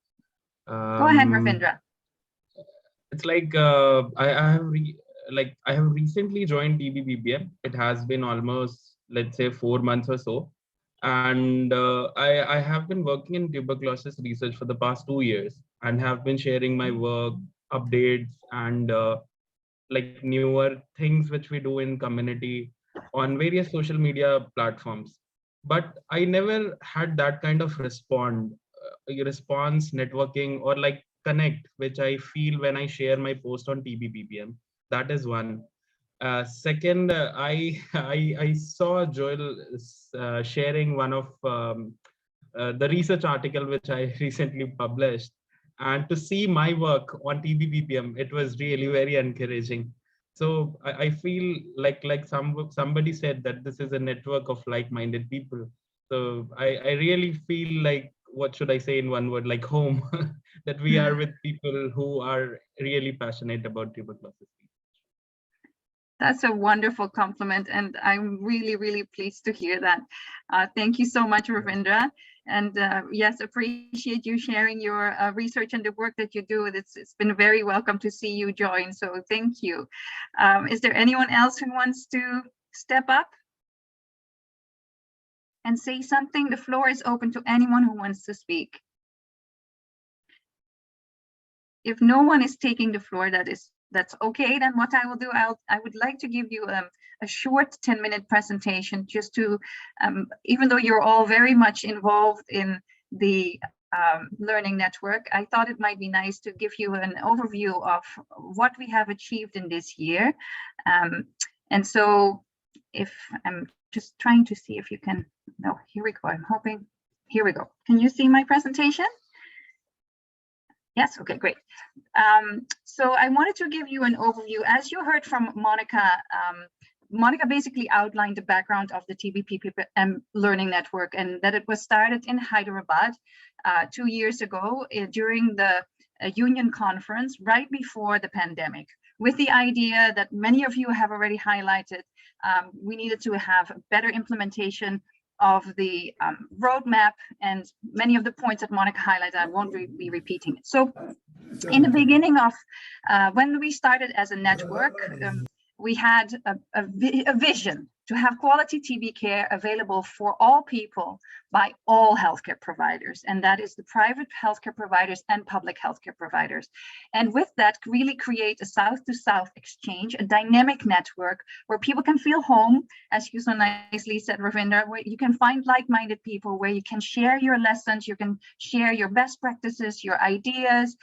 Go ahead, Ravindra. It's like I have recently joined TBPPM. It has been almost, let's say, 4 months or so, and I have been working in tuberculosis research for the past 2 years, and have been sharing my work, updates, and like newer things which we do in community on various social media platforms. But I never had that kind of response networking, or like connect, which I feel when I share my post on TBPPM. That is one. Second, I saw Joel sharing one of the research article which I recently published, and to see my work on TBPPM, it was really very encouraging. So I feel like somebody said that this is a network of like-minded people. So I really feel like, what should I say in one word, like home, that we are with people who are really passionate about tuberculosis. That's a wonderful compliment, and I'm really, really pleased to hear that. Thank you so much, Ravindra. And yes, appreciate you sharing your research and the work that you do. It's been very welcome to see you join, so thank you. Is there anyone else who wants to step up and say something? The floor is open to anyone who wants to speak. If no one is taking the floor, that's okay. Then what I will do, I would like to give you a short 10-minute presentation, just to, even though you're all very much involved in the learning network, I thought it might be nice to give you an overview of what we have achieved in this year. And so if I'm just trying to see if you can, no, here we go. I'm hoping, here we go. Can you see my presentation? Yes, okay, great. So I wanted to give you an overview. As you heard from Monica, Monica basically outlined the background of the TBPPM Learning Network, and that it was started in Hyderabad 2 years ago during the Union Conference right before the pandemic, with the idea that many of you have already highlighted. We needed to have better implementation of the roadmap, and many of the points that Monica highlighted, I won't be repeating it. So in the beginning of, when we started as a network, we had a vision to have quality TB care available for all people by all healthcare providers. And that is the private healthcare providers and public healthcare providers. And with that, really create a south-to-south exchange, a dynamic network where people can feel home, as you so nicely said, Ravinder, where you can find like-minded people, where you can share your lessons, you can share your best practices, your ideas,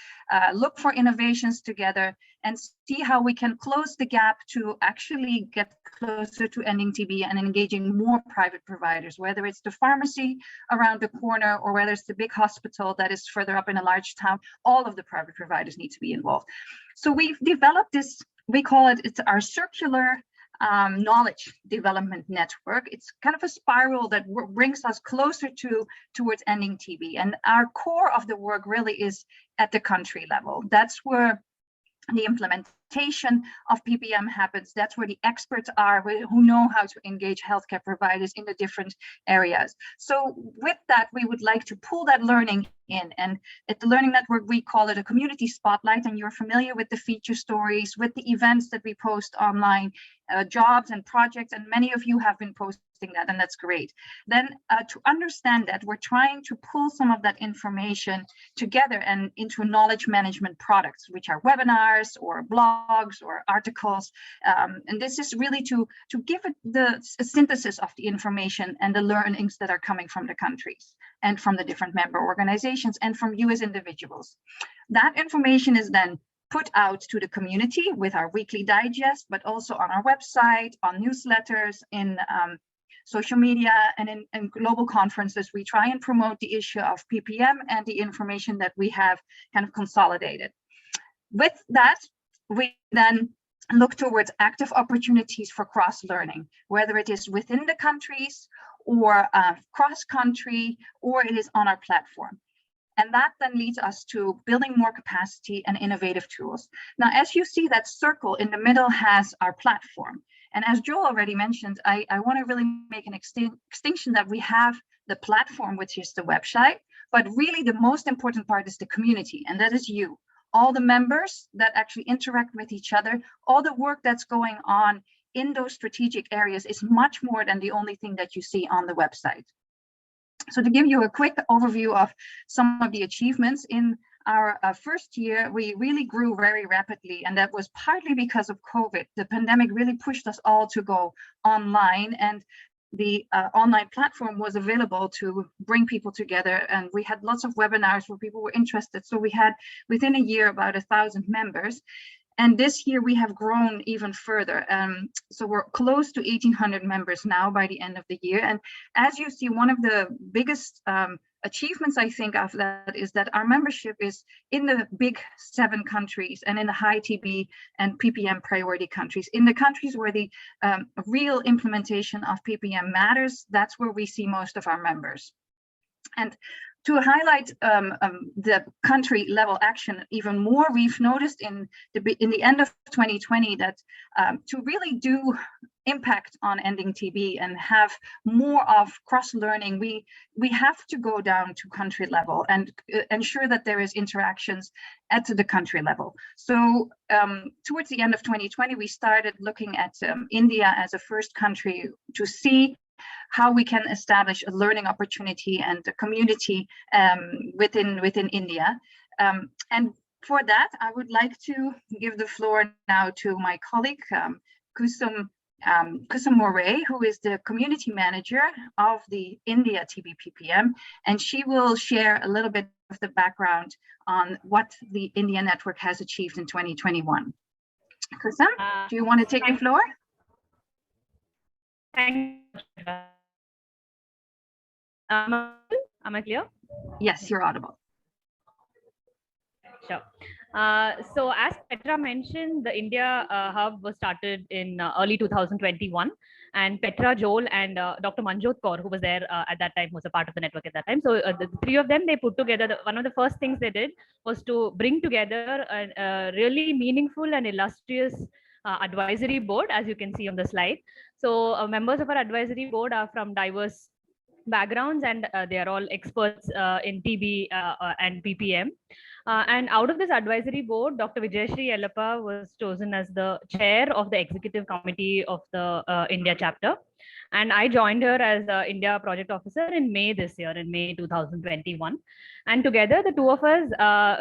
look for innovations together, and see how we can close the gap to actually get closer to ending TB and engaging more private providers, whether it's the pharmacy around the corner or whether it's the big hospital that is further up in a large town. All of the private providers need to be involved. So we've developed this, we call it, it's our circular knowledge development network. It's kind of a spiral that brings us closer towards ending TB. And our core of the work really is at the country level. That's where the implementation of PPM happens. That's where the experts are, who know how to engage healthcare providers in the different areas. So with that, we would like to pull that learning in. And at the Learning Network, we call it a community spotlight. And you're familiar with the feature stories, with the events that we post online, jobs and projects, and many of you have been posting that, and that's great. Then to understand that, we're trying to pull some of that information together and into knowledge management products, which are webinars or blogs or articles. And this is really to give it the synthesis of the information and the learnings that are coming from the countries and from the different member organizations and from you as individuals. That information is then put out to the community with our weekly digest, but also on our website, on newsletters, in social media, and in global conferences. We try and promote the issue of PPM and the information that we have kind of consolidated. With that, we then look towards active opportunities for cross-learning, whether it is within the countries or cross-country, or it is on our platform. And that then leads us to building more capacity and innovative tools. Now, as you see, that circle in the middle has our platform. And as Joel already mentioned, I want to really make an extinction that we have the platform, which is the website, but really the most important part is the community, and that is you. All the members that actually interact with each other, all the work that's going on in those strategic areas is much more than the only thing that you see on the website. So to give you a quick overview of some of the achievements in our first year, we really grew very rapidly, and that was partly because of COVID. The pandemic really pushed us all to go online, and the online platform was available to bring people together, and we had lots of webinars where people were interested. So we had, within a year, about 1,000 members. And this year we have grown even further. So we're close to 1,800 members now by the end of the year. And as you see, one of the biggest achievements, I think, of that is that our membership is in the big 7 countries and in the high TB and PPM priority countries. In the countries where the real implementation of PPM matters, that's where we see most of our members. And to highlight the country level action even more, we've noticed in the end of 2020 that to really do impact on ending TB and have more of cross-learning, we have to go down to country level and ensure that there is interactions at the country level. So towards the end of 2020, we started looking at India as a first country to see how we can establish a learning opportunity and a community within India. And for that, I would like to give the floor now to my colleague, Kusum Moray, who is the community manager of the India TBPPM, and she will share a little bit of the background on what the India network has achieved in 2021. Kusum, do you want to take the floor? Thank you. Am I clear? Yes, you're audible. Sure. So as Petra mentioned, the India hub was started in early 2021, and Petra, Joel, and Dr. Manjot Kaur, who was there at that time, was a part of the network at that time. So the three of them, they put together, one of the first things they did was to bring together a really meaningful and illustrious advisory board, as you can see on the slide. So members of our advisory board are from diverse backgrounds, and they are all experts in TB and PPM. And out of this advisory board, Dr. Vijayashree Yellappa was chosen as the chair of the executive committee of the India chapter. And I joined her as India project officer in May this year, in May 2021. And together, the two of us,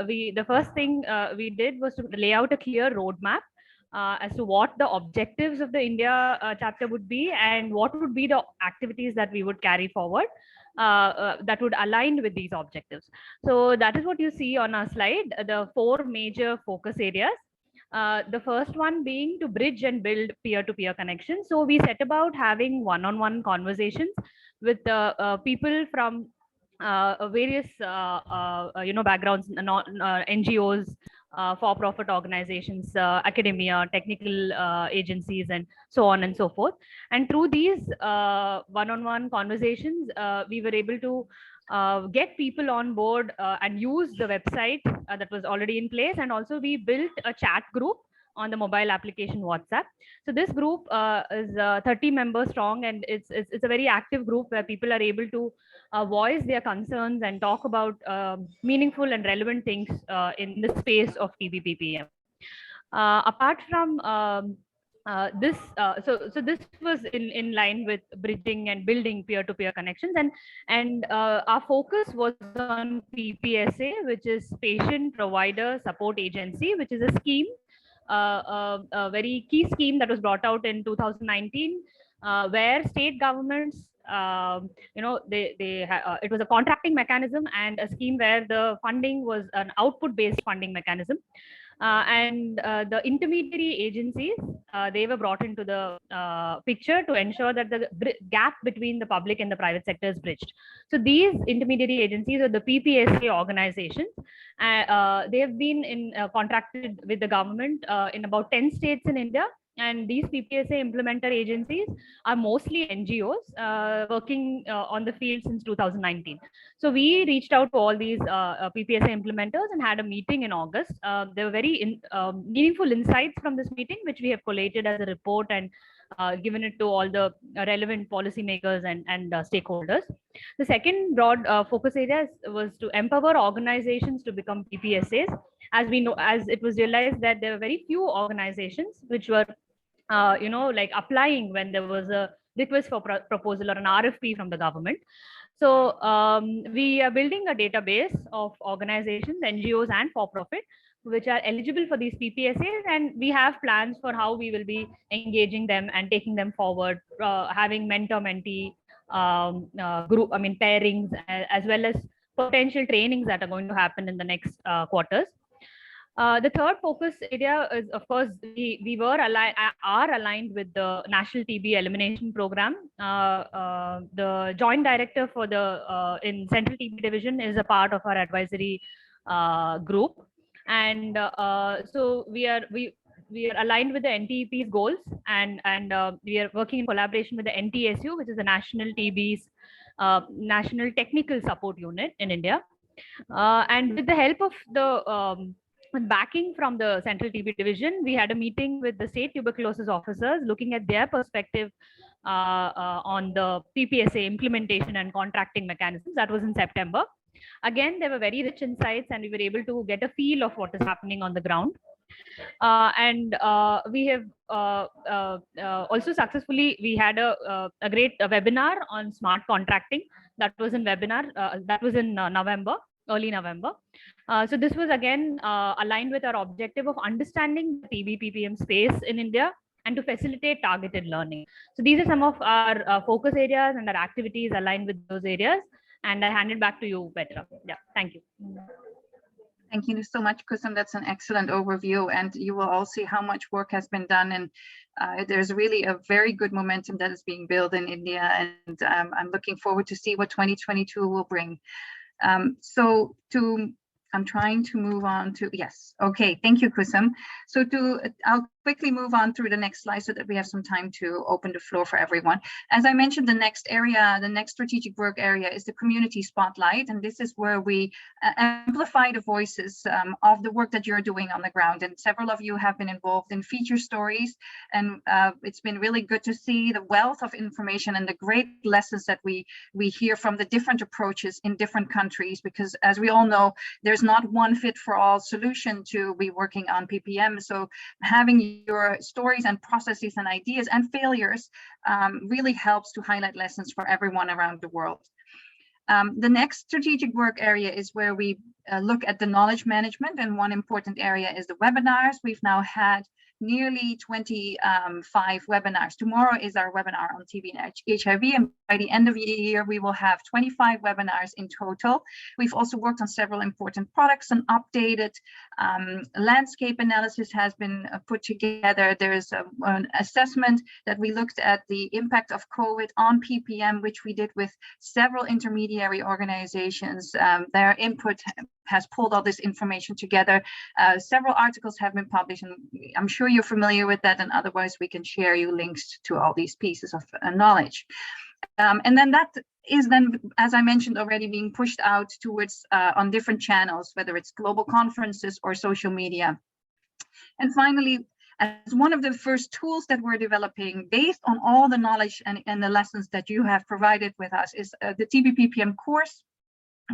the first thing we did was to lay out a clear roadmap as to what the objectives of the India chapter would be and what would be the activities that we would carry forward that would align with these objectives. So that is what you see on our slide, the four major focus areas. The first one being to bridge and build peer-to-peer connections. So we set about having one-on-one conversations with people from various backgrounds, NGOs, for-profit organizations, academia, technical agencies, and so on and so forth. And through these one-on-one conversations, we were able to get people on board and use the website that was already in place. And also we built a chat group on the mobile application WhatsApp. So this group is 30 members strong, and it's a very active group where people are able to voice their concerns and talk about meaningful and relevant things in the space of TBPPM. Apart from this, so this was in line with bridging and building peer-to-peer connections, and our focus was on PPSA, which is Patient Provider Support Agency, which is a scheme, a very key scheme that was brought out in 2019, where state governments, it was a contracting mechanism and a scheme where the funding was an output-based funding mechanism. And the intermediary agencies, they were brought into the picture to ensure that the gap between the public and the private sector is bridged. So these intermediary agencies are the PPSA organizations. They have been contracted with the government in about 10 states in India. And these PPSA implementer agencies are mostly NGOs working on the field since 2019. So we reached out to all these PPSA implementers and had a meeting in August. There were very meaningful insights from this meeting, which we have collated as a report and given it to all the relevant policymakers and stakeholders. The second broad focus area was to empower organizations to become PPSAs. As we know, as it was realized that there were very few organizations which were like applying when there was a request for proposal or an RFP from the government. So we are building a database of organizations, NGOs, and for-profit, which are eligible for these PPSAs, and we have plans for how we will be engaging them and taking them forward, having mentor-mentee pairings, as well as potential trainings that are going to happen in the next quarters. The third focus area is, of course, we are aligned with the National TB Elimination Program. The joint director for the in Central TB Division is a part of our advisory group, and so we are aligned with the NTEP's goals, and we are working in collaboration with the NTSU, which is the National TB's National Technical Support Unit in India, and with the help of the backing from the Central TB Division, we had a meeting with the state tuberculosis officers looking at their perspective on the PPSA implementation and contracting mechanisms. That was in September. Again, there were very rich insights, and we were able to get a feel of what is happening on the ground. And we have also successfully, we had a great webinar on smart contracting. That was in November, early November. So this was again aligned with our objective of understanding the TBPPM space in India and to facilitate targeted learning. So these are some of our focus areas and our activities aligned with those areas. And I hand it back to you, Petra. Yeah, thank you. Thank you so much, Kusum. That's an excellent overview, and you will all see how much work has been done. And there's really a very good momentum that is being built in India, and I'm looking forward to see what 2022 will bring. So to I'm trying to move on to, yes, okay, thank you, Kusum. So I'll quickly move on through the next slide so that we have some time to open the floor for everyone. As I mentioned, the next area, the next strategic work area is the community spotlight. And this is where we amplify the voices of the work that you're doing on the ground. And several of you have been involved in feature stories. And it's been really good to see the wealth of information and the great lessons that we hear from the different approaches in different countries, because as we all know, there's not one fit for all solution to be working on PPM. So having your stories and processes and ideas and failures really helps to highlight lessons for everyone around the world. The next strategic work area is where we look at the knowledge management, and one important area is the webinars. We've now had nearly 25 webinars. Tomorrow is our webinar on TB and HIV, and by the end of the year, we will have 25 webinars in total. We've also worked on several important products. An updated landscape analysis has been put together. There's an assessment that we looked at the impact of COVID on PPM, which we did with several intermediary organizations. Their input has pulled all this information together. Several articles have been published, and I'm sure you're familiar with that, and otherwise we can share you links to all these pieces of knowledge. And then that is then, as I mentioned already, being pushed out towards on different channels, whether it's global conferences or social media. And finally, as one of the first tools that we're developing based on all the knowledge and the lessons that you have provided with us is the TBPPM course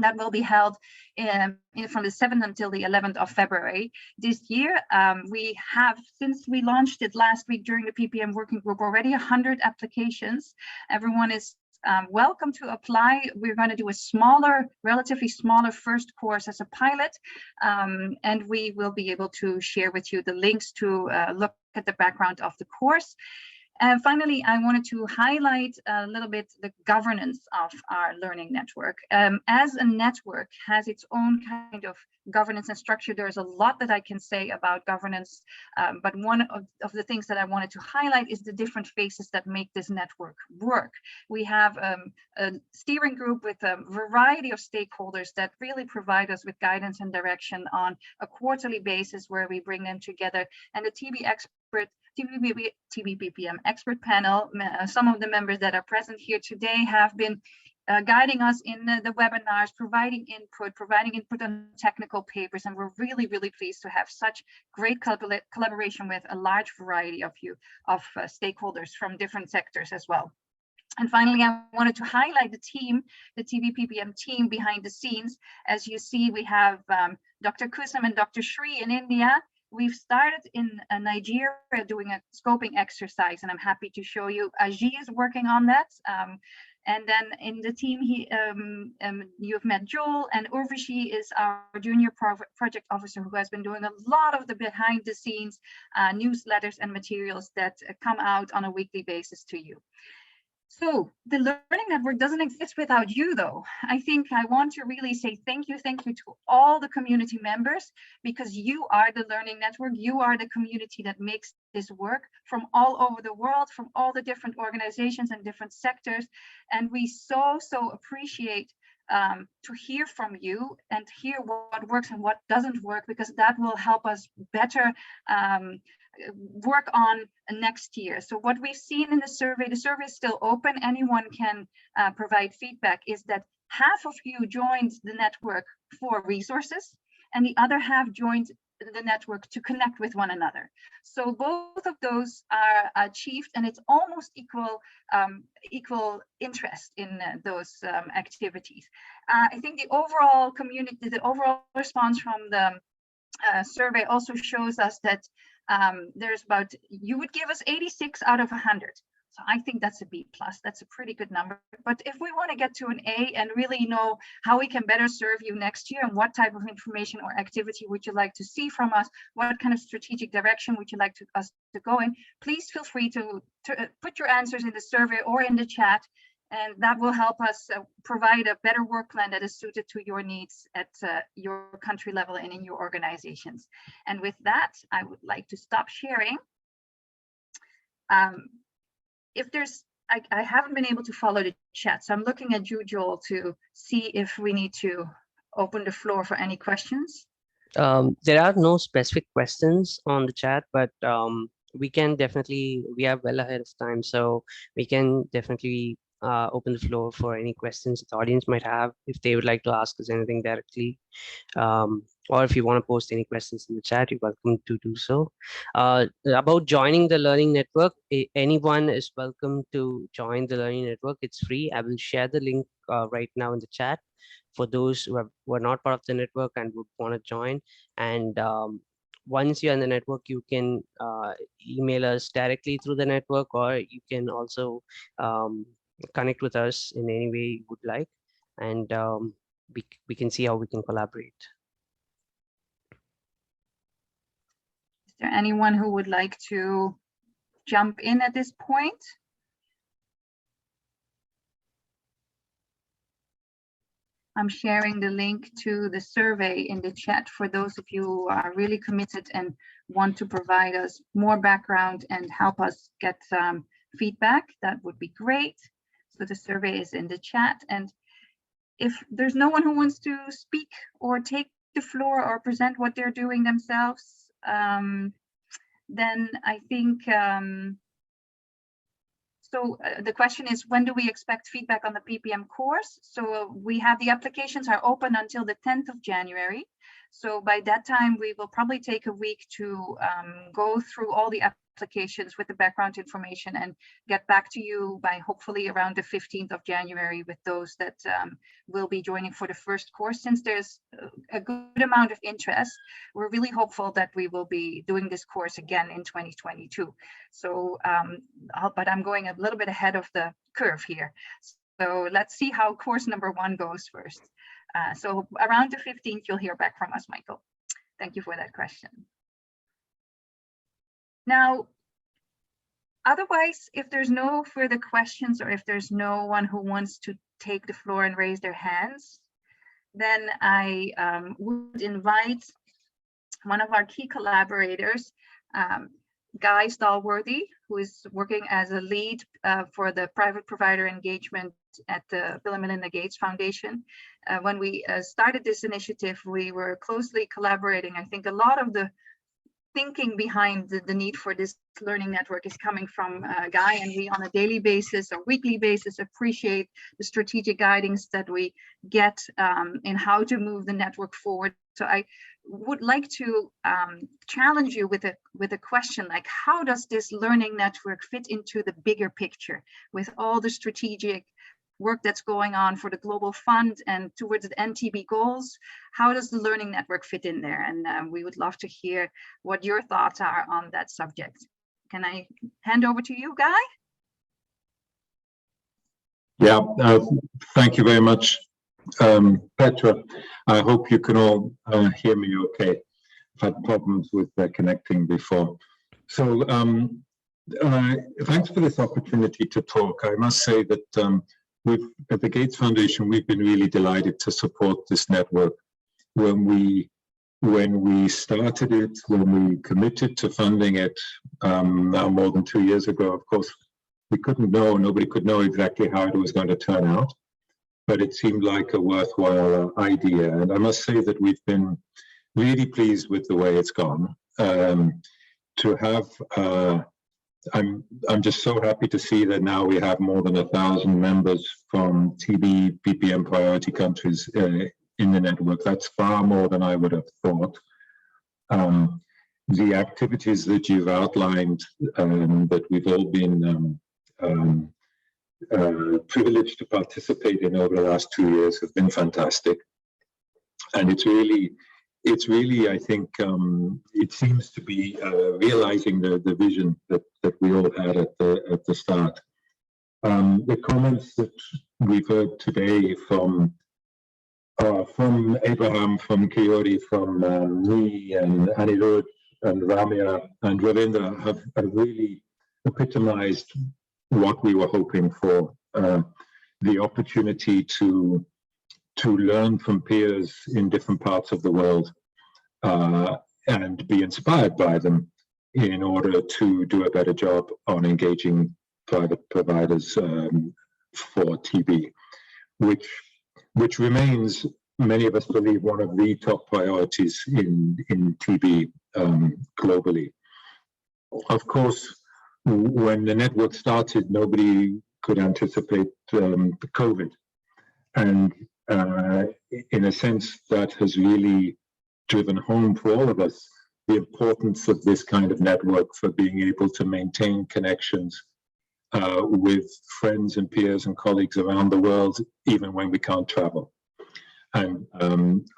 that will be held from the 7th until the 11th of February this year. We have, since we launched it last week during the PPM working group, already 100 applications. Everyone is welcome to apply. We're going to do a smaller, relatively smaller first course as a pilot, and we will be able to share with you the links to look at the background of the course. And finally, I wanted to highlight a little bit the governance of our learning network. As a network has its own kind of governance and structure, there's a lot that I can say about governance, but one of the things that I wanted to highlight is the different phases that make this network work. We have a steering group with a variety of stakeholders that really provide us with guidance and direction on a quarterly basis, where we bring them together, and the TBPPM expert panel. Some of the members that are present here today have been guiding us in the webinars, providing input on technical papers, and we're really, really pleased to have such great collaboration with a large variety of stakeholders from different sectors as well. And finally, I wanted to highlight the team, the TBPPM team behind the scenes. As you see, we have Dr. Kusum and Dr. Shri in India. We've started in Nigeria doing a scoping exercise, and I'm happy to show you. Aji is working on that. And then in the team, you've met Joel, and Urvashi is our junior project officer, who has been doing a lot of the behind the scenes newsletters and materials that come out on a weekly basis to you. So the Learning Network doesn't exist without you, though. I think I want to really say thank you to all the community members, because you are the Learning Network. You are the community that makes this work from all over the world, from all the different organizations and different sectors. And we so appreciate to hear from you and hear what works and what doesn't work, because that will help us better work on next year. So what we've seen in the survey is still open. Anyone can provide feedback, is that half of you joined the network for resources, and the other half joined the network to connect with one another. So both of those are achieved, and it's almost equal interest in those activities. I think the overall response from the survey also shows us that there's about, you would give us 86 out of 100. So I think that's a B+. That's a pretty good number. But if we want to get to an A and really know how we can better serve you next year, and what type of information or activity would you like to see from us, what kind of strategic direction would you like us to go in, please feel free to put your answers in the survey or in the chat, and that will help us provide a better work plan that is suited to your needs at your country level and in your organizations. And with that, I would like to stop sharing. If there's, I haven't been able to follow the chat, so I'm looking at you, Joel, to see if we need to open the floor for any questions. There are no specific questions on the chat, but we are well ahead of time, so we can definitely open the floor for any questions the audience might have if they would like to ask us anything directly. Or if you want to post any questions in the chat, you're welcome to do so. About joining the Learning Network, anyone is welcome to join the Learning Network. It's free. I will share the link right now in the chat for those who are not part of the network and would want to join. And once you're in the network, you can email us directly through the network, or you can also connect with us in any way you would like. And we can see how we can collaborate. Is there anyone who would like to jump in at this point? I'm sharing the link to the survey in the chat for those of you who are really committed and want to provide us more background and help us get feedback. That would be great. So the survey is in the chat. And if there's no one who wants to speak or take the floor or present what they're doing themselves, then I think, the question is, when do we expect feedback on the PPM course? So we have the applications are open until the 10th of January. So by that time, we will probably take a week to go through all the applications with the background information and get back to you by hopefully around the 15th of January with those that will be joining for the first course. Since there's a good amount of interest, we're really hopeful that we will be doing this course again in 2022. So, but I'm going a little bit ahead of the curve here. So let's see how course number 1 goes first. So around the 15th, you'll hear back from us, Michael. Thank you for that question. Now, otherwise, if there's no further questions or if there's no one who wants to take the floor and raise their hands, then I would invite one of our key collaborators, Guy Stallworthy, who is working as a lead for the private provider engagement at the Bill and Melinda Gates Foundation. When we started this initiative, we were closely collaborating. I think a lot of the thinking behind the need for this learning network is coming from Guy, and we on a daily basis or weekly basis appreciate the strategic guidance that we get in how to move the network forward. So I would like to challenge you with a question like, how does this learning network fit into the bigger picture with all the strategic work that's going on for the Global Fund and towards the NTB goals? How does the learning network fit in there? And we would love to hear what your thoughts are on that subject. Can I hand over to you, Guy? Yeah, thank you very much, Petra. I hope you can all hear me okay. I've had problems with connecting before. So thanks for this opportunity to talk. I must say that at the Gates Foundation, we've been really delighted to support this network. When we started it, when we committed to funding it now more than 2 years ago, of course, nobody could know exactly how it was going to turn out, but it seemed like a worthwhile idea. And I must say that we've been really pleased with the way it's gone. To have I'm just so happy to see that now we have more than 1,000 members from TBPPM priority countries in the network. That's far more than I would have thought. The activities that you've outlined, that we've all been privileged to participate in over the last 2 years, have been fantastic. And it's really, I think, it seems to be realizing the vision that we all had at the start. The comments that we've heard today from Abraham, from Kiori, from me, and Anirudh, and Ramya, and Ravindra have really epitomized what we were hoping for, the opportunity to learn from peers in different parts of the world and be inspired by them in order to do a better job on engaging private providers for TB, which remains many of us believe, one of the top priorities in TB globally. Of course, when the network started, nobody could anticipate COVID. And in a sense, that has really driven home for all of us the importance of this kind of network for being able to maintain connections with friends and peers and colleagues around the world, even when we can't travel. And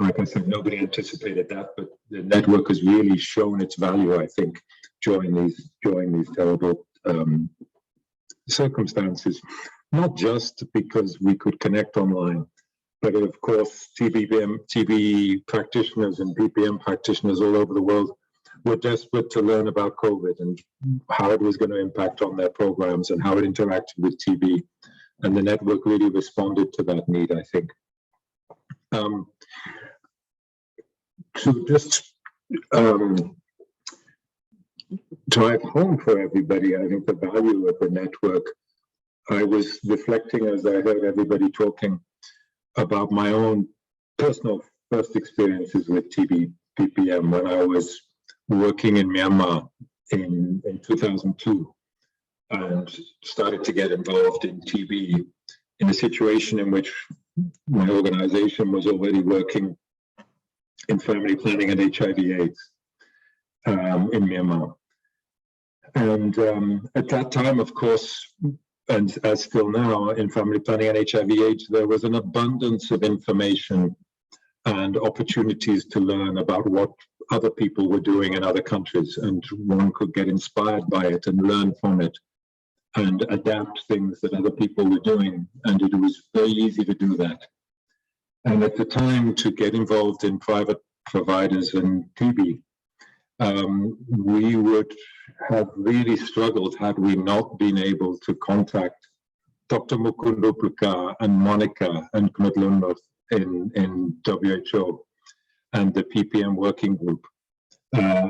like I said, nobody anticipated that, but the network has really shown its value, I think, during these terrible circumstances. Not just because we could connect online, but of course, TB practitioners and PPM practitioners all over the world were desperate to learn about COVID and how it was going to impact on their programs and how it interacted with TB. And the network really responded to that need, I think. To just drive home for everybody, I think, the value of the network, I was reflecting as I heard everybody talking about my own personal first experiences with TBPPM when I was working in Myanmar in 2002 and started to get involved in TB in a situation in which my organization was already working in family planning and HIV/AIDS in Myanmar. And at that time, of course, and as still now in family planning and HIV/AIDS, there was an abundance of information and opportunities to learn about what other people were doing in other countries, and one could get inspired by it and learn from it and adapt things that other people were doing, and it was very easy to do that. And at the time, to get involved in private providers and TB, we would have really struggled had we not been able to contact Dr. Mukund Upluka and Monica and Knut Lundberg in WHO and the PPM working group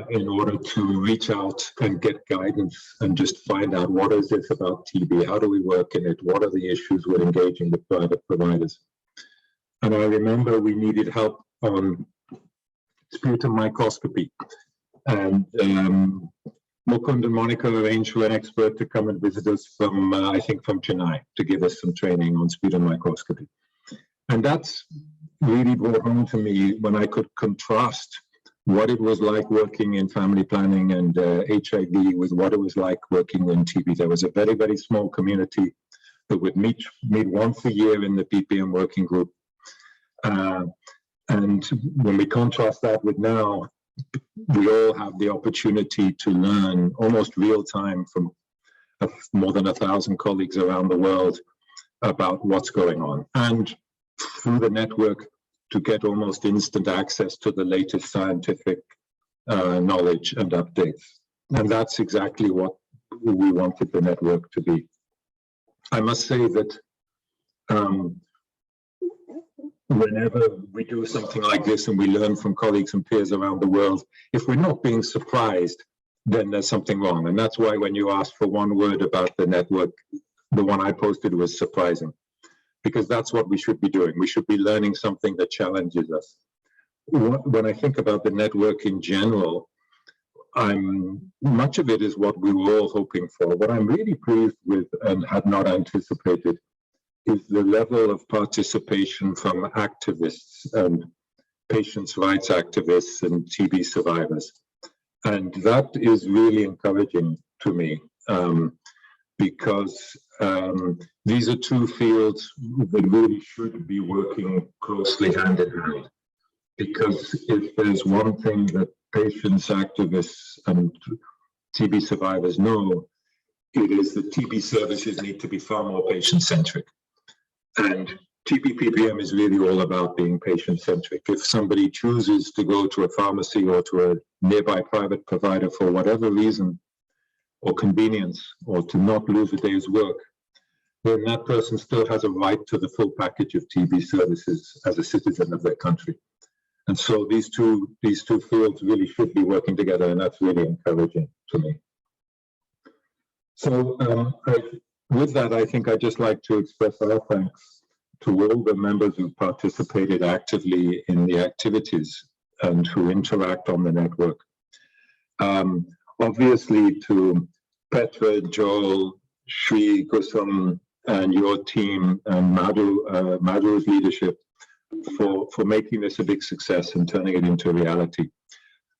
in order to reach out and get guidance and just find out what is this about TB, how do we work in it, what are the issues with engaging with private providers. And I remember we needed help on sputum microscopy. And Mukund and Monica arranged for an expert to come and visit us from, I think, from Chennai to give us some training on sputum microscopy. And that's really brought home to me when I could contrast what it was like working in family planning and HIV with what it was like working in TB. There was a very, very small community that would meet once a year in the PPM working group. And when we contrast that with now, we all have the opportunity to learn almost real time from more than 1,000 colleagues around the world about what's going on. And through the network, to get almost instant access to the latest scientific knowledge and updates. And that's exactly what we wanted the network to be. I must say that whenever we do something like this and we learn from colleagues and peers around the world, if we're not being surprised, then there's something wrong. And that's why when you asked for one word about the network, the one I posted was surprising, because that's what we should be doing. We should be learning something that challenges us. When I think about the network in general, much of it is what we were all hoping for. What I'm really pleased with and had not anticipated is the level of participation from activists and patients' rights activists and TB survivors. And that is really encouraging to me because these are two fields that really should be working closely hand in hand. Because if there's one thing that patients, activists, and TB survivors know, it is that TB services need to be far more patient-centric. And TBPPM is really all about being patient-centric. If somebody chooses to go to a pharmacy or to a nearby private provider for whatever reason or convenience, or to not lose a day's work, then that person still has a right to the full package of TB services as a citizen of their country. And so these two fields really should be working together, and that's really encouraging to me. So with that, I think I'd just like to express our thanks to all the members who participated actively in the activities and who interact on the network. Obviously to Petra, Joel, Shri, Kusum, and your team, and Madhu's leadership for making this a big success and turning it into reality.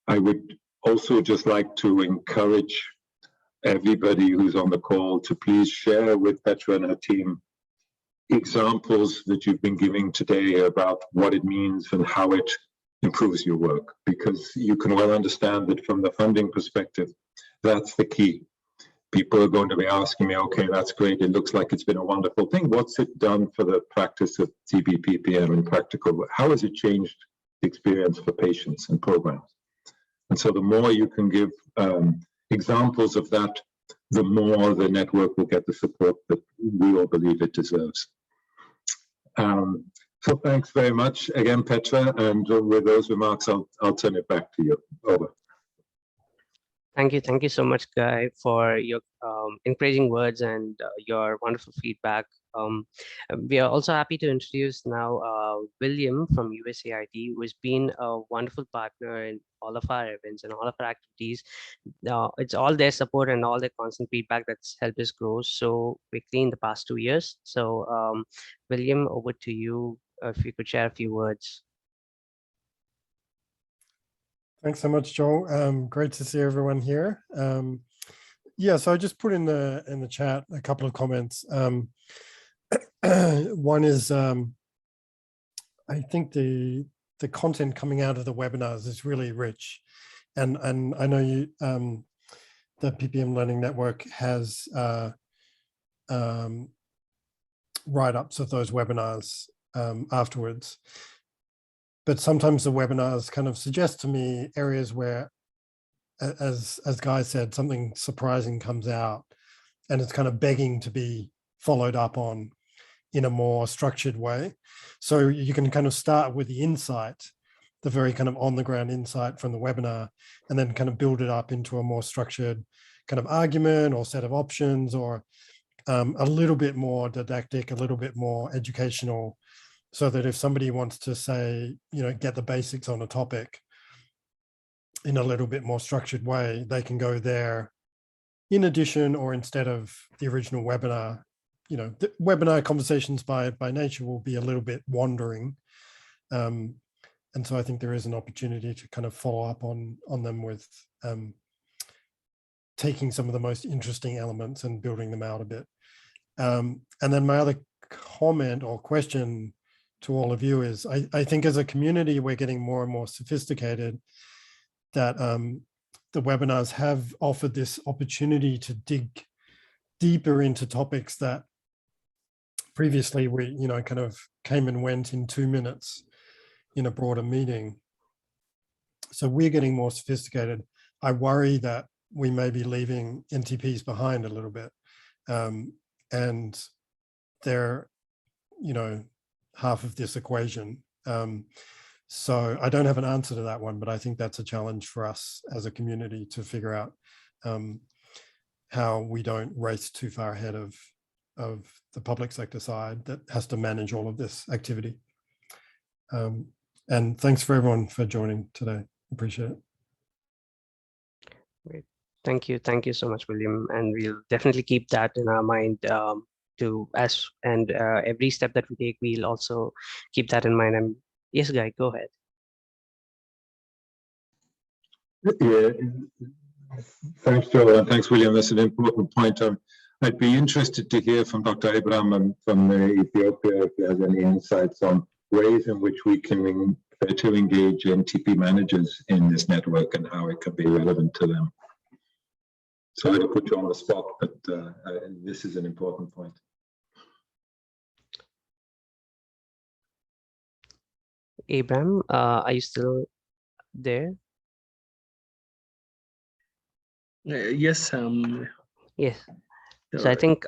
I would also just like to encourage everybody who's on the call to please share with Petra and her team examples that you've been giving today about what it means and how it improves your work, because you can well understand that from the funding perspective, that's the key. People are going to be asking me, okay, that's great. It looks like it's been a wonderful thing. What's it done for the practice of TBPPM in practical? How has it changed the experience for patients and programs? And so the more you can give examples of that, the more the network will get the support that we all believe it deserves. So thanks very much again, Petra. And with those remarks, I'll turn it back to you. Over. Thank you so much, Guy, for your encouraging words and your wonderful feedback. We are also happy to introduce now William from USAID, who has been a wonderful partner in all of our events and all of our activities. It's all their support and all their constant feedback that's helped us grow so quickly in the past 2 years. So William, over to you, if you could share a few words. Thanks so much, Joel. Great to see everyone here. Yeah, so I just put in the chat a couple of comments. One is I think the content coming out of the webinars is really rich, and I know you the PPM Learning Network has write-ups of those webinars afterwards. But sometimes the webinars kind of suggest to me areas where, as Guy said, something surprising comes out and it's kind of begging to be followed up on in a more structured way. So you can kind of start with the insight, the very kind of on the ground insight from the webinar, and then kind of build it up into a more structured kind of argument or set of options, or a little bit more didactic, a little bit more educational, so that if somebody wants to say, get the basics on a topic in a little bit more structured way, they can go there in addition or instead of the original webinar. The webinar conversations by nature will be a little bit wandering. And so I think there is an opportunity to kind of follow up on them with taking some of the most interesting elements and building them out a bit. And then my other comment or question to all of you is, I think as a community, we're getting more and more sophisticated, that the webinars have offered this opportunity to dig deeper into topics that previously we, kind of came and went in 2 minutes in a broader meeting. So we're getting more sophisticated. I worry that we may be leaving NTPs behind a little bit. And they're, half of this equation. So I don't have an answer to that one, but I think that's a challenge for us as a community to figure out how we don't race too far ahead of the public sector side that has to manage all of this activity. And thanks for everyone for joining today. Appreciate it. Great. Thank you so much, William. And we'll definitely keep that in our mind every step that we take, we'll also keep that in mind. And yes, Guy, go ahead. Yeah, thanks, Joel, and thanks, William. That's an important point. I'd be interested to hear from Dr. Abraham from Ethiopia if he has any insights on ways in which we can better engage NTP managers in this network and how it can be relevant to them. Sorry to put you on the spot, but this is an important point. Abraham, are you still there? Yes. Yes. So I think,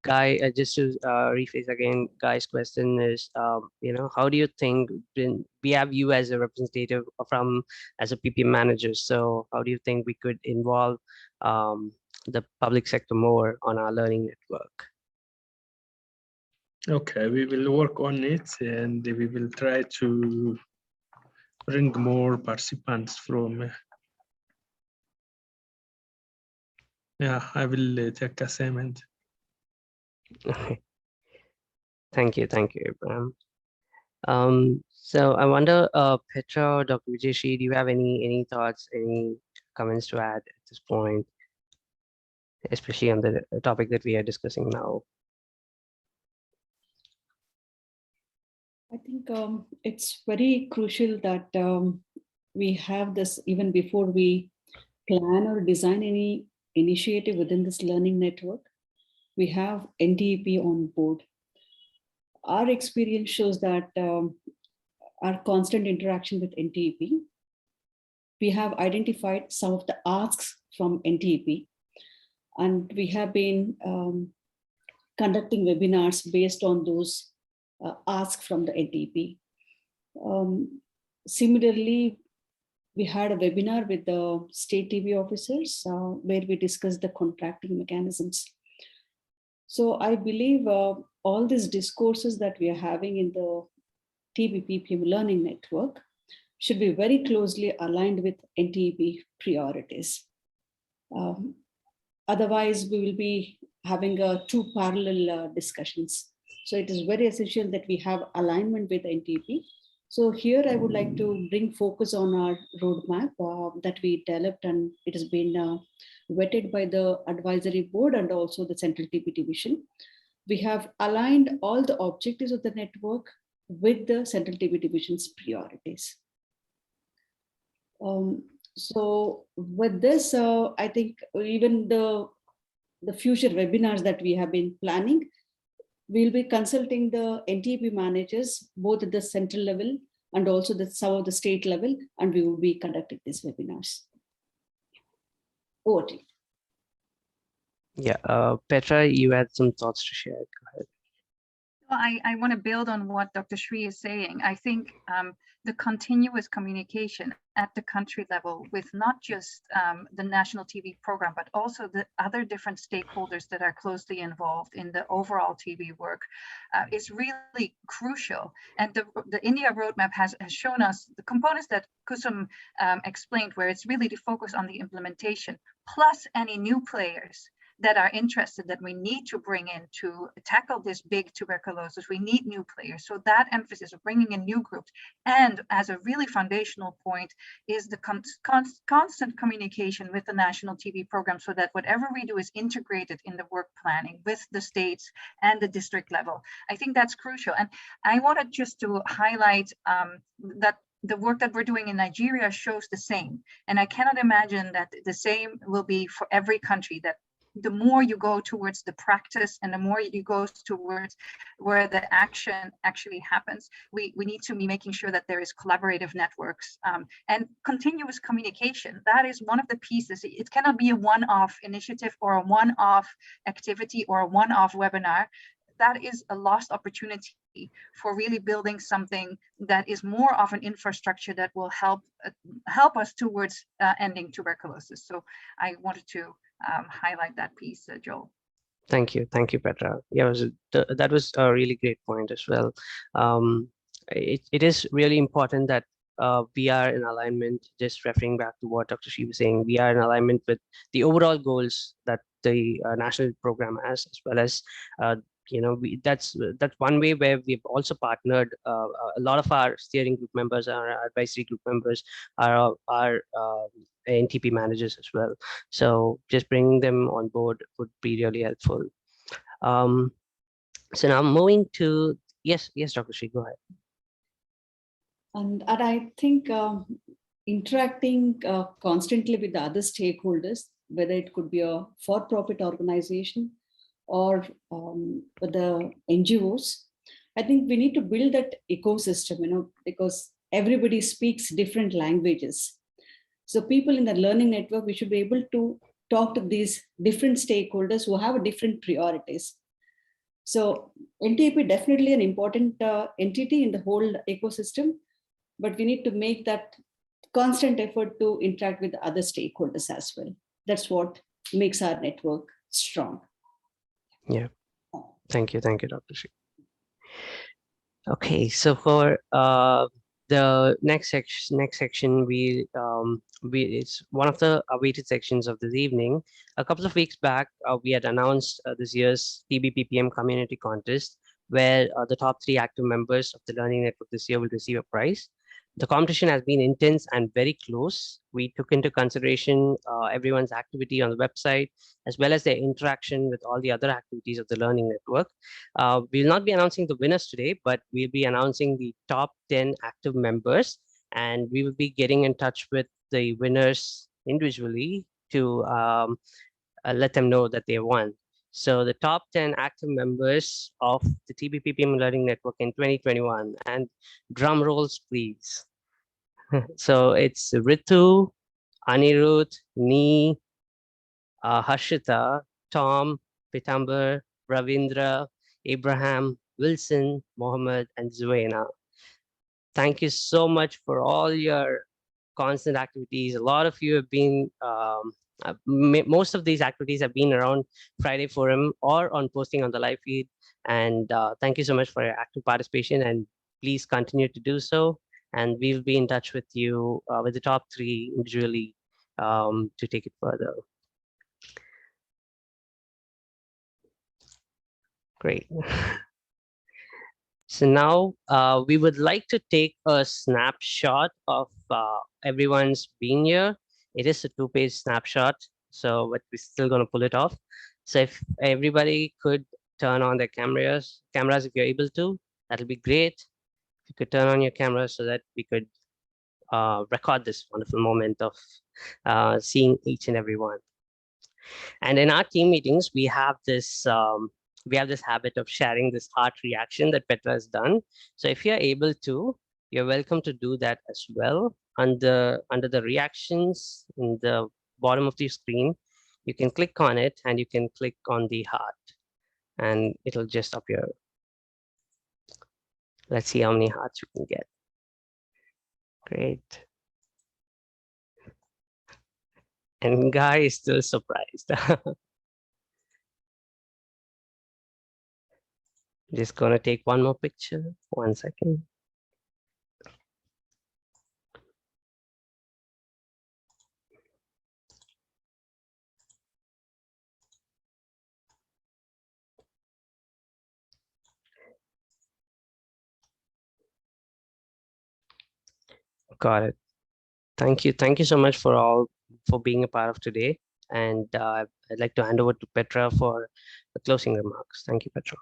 Guy, just to rephrase again, Guy's question is, how do you think we have you as a representative as a PPM manager? So how do you think we could involve the public sector more on our learning network? Okay, we will work on it and we will try to bring more participants from. Yeah, I will take assignment. Thank you, Abraham. So I wonder, Petra or Dr. Vijayshri, do you have any thoughts, any comments to add at this point, especially on the topic that we are discussing now? I think it's very crucial that we have this even before we plan or design any initiative within this learning network. We have NTEP on board. Our experience shows that our constant interaction with NTEP, we have identified some of the asks from NTEP, and we have been conducting webinars based on those asks from the NTEP. Similarly, we had a webinar with the state TV officers where we discussed the contracting mechanisms. So I believe all these discourses that we are having in the TBPPM Learning Network should be very closely aligned with NTEP priorities. Otherwise, we will be having two parallel discussions. So it is very essential that we have alignment with NTEP. So here I would like to bring focus on our roadmap that we developed, and it has been vetted by the advisory board and also the central TB division. We have aligned all the objectives of the network with the central TB division's priorities. So with this, I think even the future webinars that we have been planning, we'll be consulting the NTEP managers, both at the central level and also some of the state level, and we will be conducting these webinars. Over to you. Yeah, Petra, you had some thoughts to share. Go ahead. Well, I want to build on what Dr. Shri is saying. I think the continuous communication at the country level with not just the national TV program, but also the other different stakeholders that are closely involved in the overall TV work is really crucial. And the India roadmap has shown us the components that Kusum explained, where it's really to focus on the implementation, plus any new players that are interested that we need to bring in to tackle this big tuberculosis. We need new players. So that emphasis of bringing in new groups, and as a really foundational point is the constant communication with the national TV program, so that whatever we do is integrated in the work planning with the states and the district level. I think that's crucial. And I wanted just to highlight that the work that we're doing in Nigeria shows the same. And I cannot imagine that the same will be for every country, that the more you go towards the practice and the more you go towards where the action actually happens, we need to be making sure that there is collaborative networks and continuous communication. That is one of the pieces. It cannot be a one-off initiative or a one-off activity or a one-off webinar. That is a lost opportunity for really building something that is more of an infrastructure that will help us towards ending tuberculosis. So I wanted to highlight that piece, Joel. Thank you, Petra. Yeah, that was a really great point as well. It is really important that we are in alignment. Just referring back to what Dr. Shri was saying, we are in alignment with the overall goals that the national program has, as well as that's one way where we've also partnered. A lot of our steering group members, our advisory group members are NTP managers as well. So just bringing them on board would be really helpful. So now moving to, yes, Dr. Shri, go ahead. And I think interacting constantly with the other stakeholders, whether it could be a for-profit organization or the NGOs, I think we need to build that ecosystem, because everybody speaks different languages. So people in the learning network, we should be able to talk to these different stakeholders who have different priorities. So NTEP definitely an important entity in the whole ecosystem, but we need to make that constant effort to interact with other stakeholders as well. That's what makes our network strong. Yeah, thank you, Dr. Shri. Okay, so for the next section, it's one of the awaited sections of this evening. A couple of weeks back, we had announced this year's TBPPM community contest, where the top 3 active members of the learning network this year will receive a prize. The competition has been intense and very close. We took into consideration everyone's activity on the website, as well as their interaction with all the other activities of the learning network. We'll not be announcing the winners today, but we'll be announcing the top 10 active members, and we will be getting in touch with the winners individually to let them know that they won. So the top 10 active members of the TBPPM Learning Network in 2021, and drum rolls, please. So it's Ritu, Anirudh, Nee, Harshita, Tom, Pitamber, Ravindra, Abraham, Wilson, Mohammed, and Zuena. Thank you so much for all your constant activities. A lot of you have been, most of these activities have been around Friday Forum or on posting on the live feed. And thank you so much for your active participation, and please continue to do so. And we'll be in touch with you with the top 3 individually to take it further. Great. So now we would like to take a snapshot of everyone's being here. It is a 2-page snapshot, so but we're still going to pull it off. So if everybody could turn on their cameras if you're able to, that'll be great. If you could turn on your cameras so that we could record this wonderful moment of seeing each and every one. And in our team meetings, we have this habit of sharing this heart reaction that Petra has done. So if you're able to, you're welcome to do that as well. Under the reactions in the bottom of the screen, you can click on it and you can click on the heart and it'll just appear. Let's see how many hearts we can get. Great. And Guy is still surprised. Just gonna take one more picture. 1 second. Got it. Thank you. Thank you so much for being a part of today. And I'd like to hand over to Petra for the closing remarks. Thank you, Petra.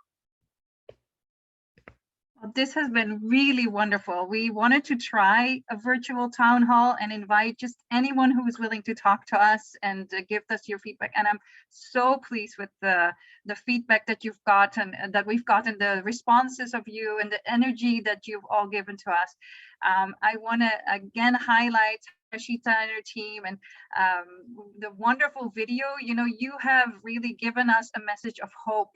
This has been really wonderful. We wanted to try a virtual town hall and invite just anyone who is willing to talk to us and give us your feedback. And I'm so pleased with the feedback that you've gotten, that we've gotten, the responses of you and the energy that you've all given to us. I want to again highlight Rashita and her team and the wonderful video. You know, you have really given us a message of hope.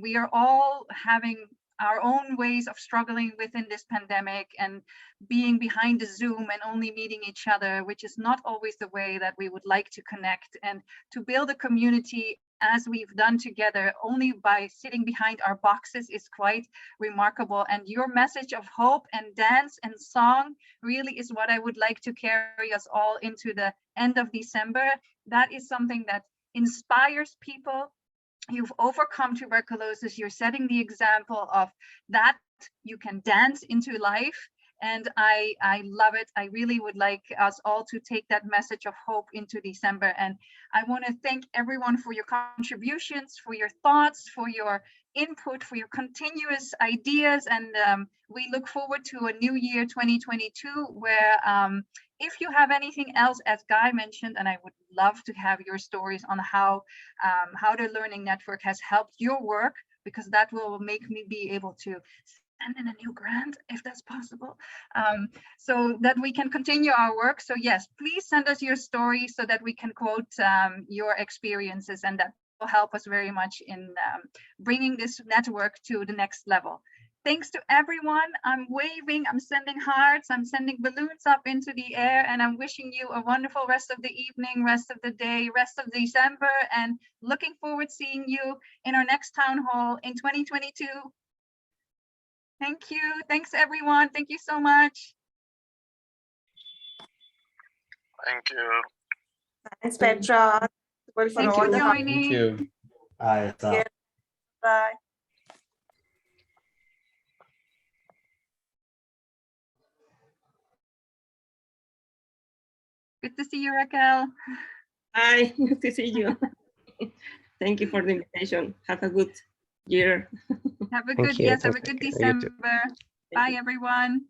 We are all having our own ways of struggling within this pandemic and being behind the Zoom and only meeting each other, which is not always the way that we would like to connect. And to build a community as we've done together only by sitting behind our boxes is quite remarkable. And your message of hope and dance and song really is what I would like to carry us all into the end of December. That is something that inspires people. You've overcome tuberculosis. You're setting the example of that you can dance into life. And I love it. I really would like us all to take that message of hope into December. And I want to thank everyone for your contributions, for your thoughts, for your input, for your continuous ideas. And we look forward to a new year 2022 where if you have anything else, as Guy mentioned, and I would love to have your stories on how the Learning Network has helped your work, because that will make me be able to send in a new grant if that's possible, so that we can continue our work. So yes, please send us your story so that we can quote your experiences, and that will help us very much in bringing this network to the next level. Thanks to everyone. I'm waving, I'm sending hearts, I'm sending balloons up into the air, and I'm wishing you a wonderful rest of the evening, rest of the day, rest of December, and looking forward to seeing you in our next town hall in 2022. Thank you. Thanks, everyone. Thank you so much. Thank you. Thanks, Petra. Well, for Thank all you the for hard joining. Thank you. Bye. work. Bye. Good to see you, Raquel. Hi, good to see you. Thank you for the invitation. Have a good year. Have a Thank good, you. yes, have a Thank good you. You too. December. Bye, everyone.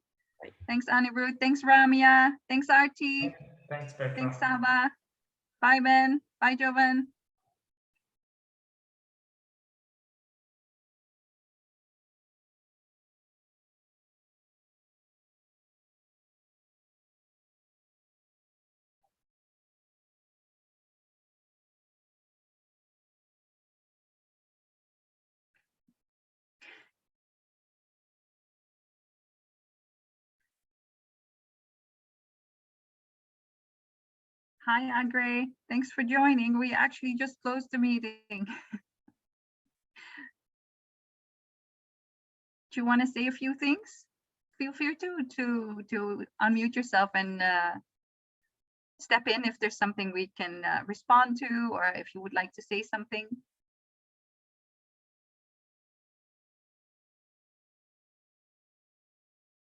Thanks, Anirudh. Thanks, Ramya. Thanks, Arti. Thanks, Petra. Thanks, Saba. Bye, Ben. Bye, Jovan. Hi, Agre. Thanks for joining. We actually just closed the meeting. Do you want to say a few things? Feel free to unmute yourself and step in if there's something we can respond to, or if you would like to say something.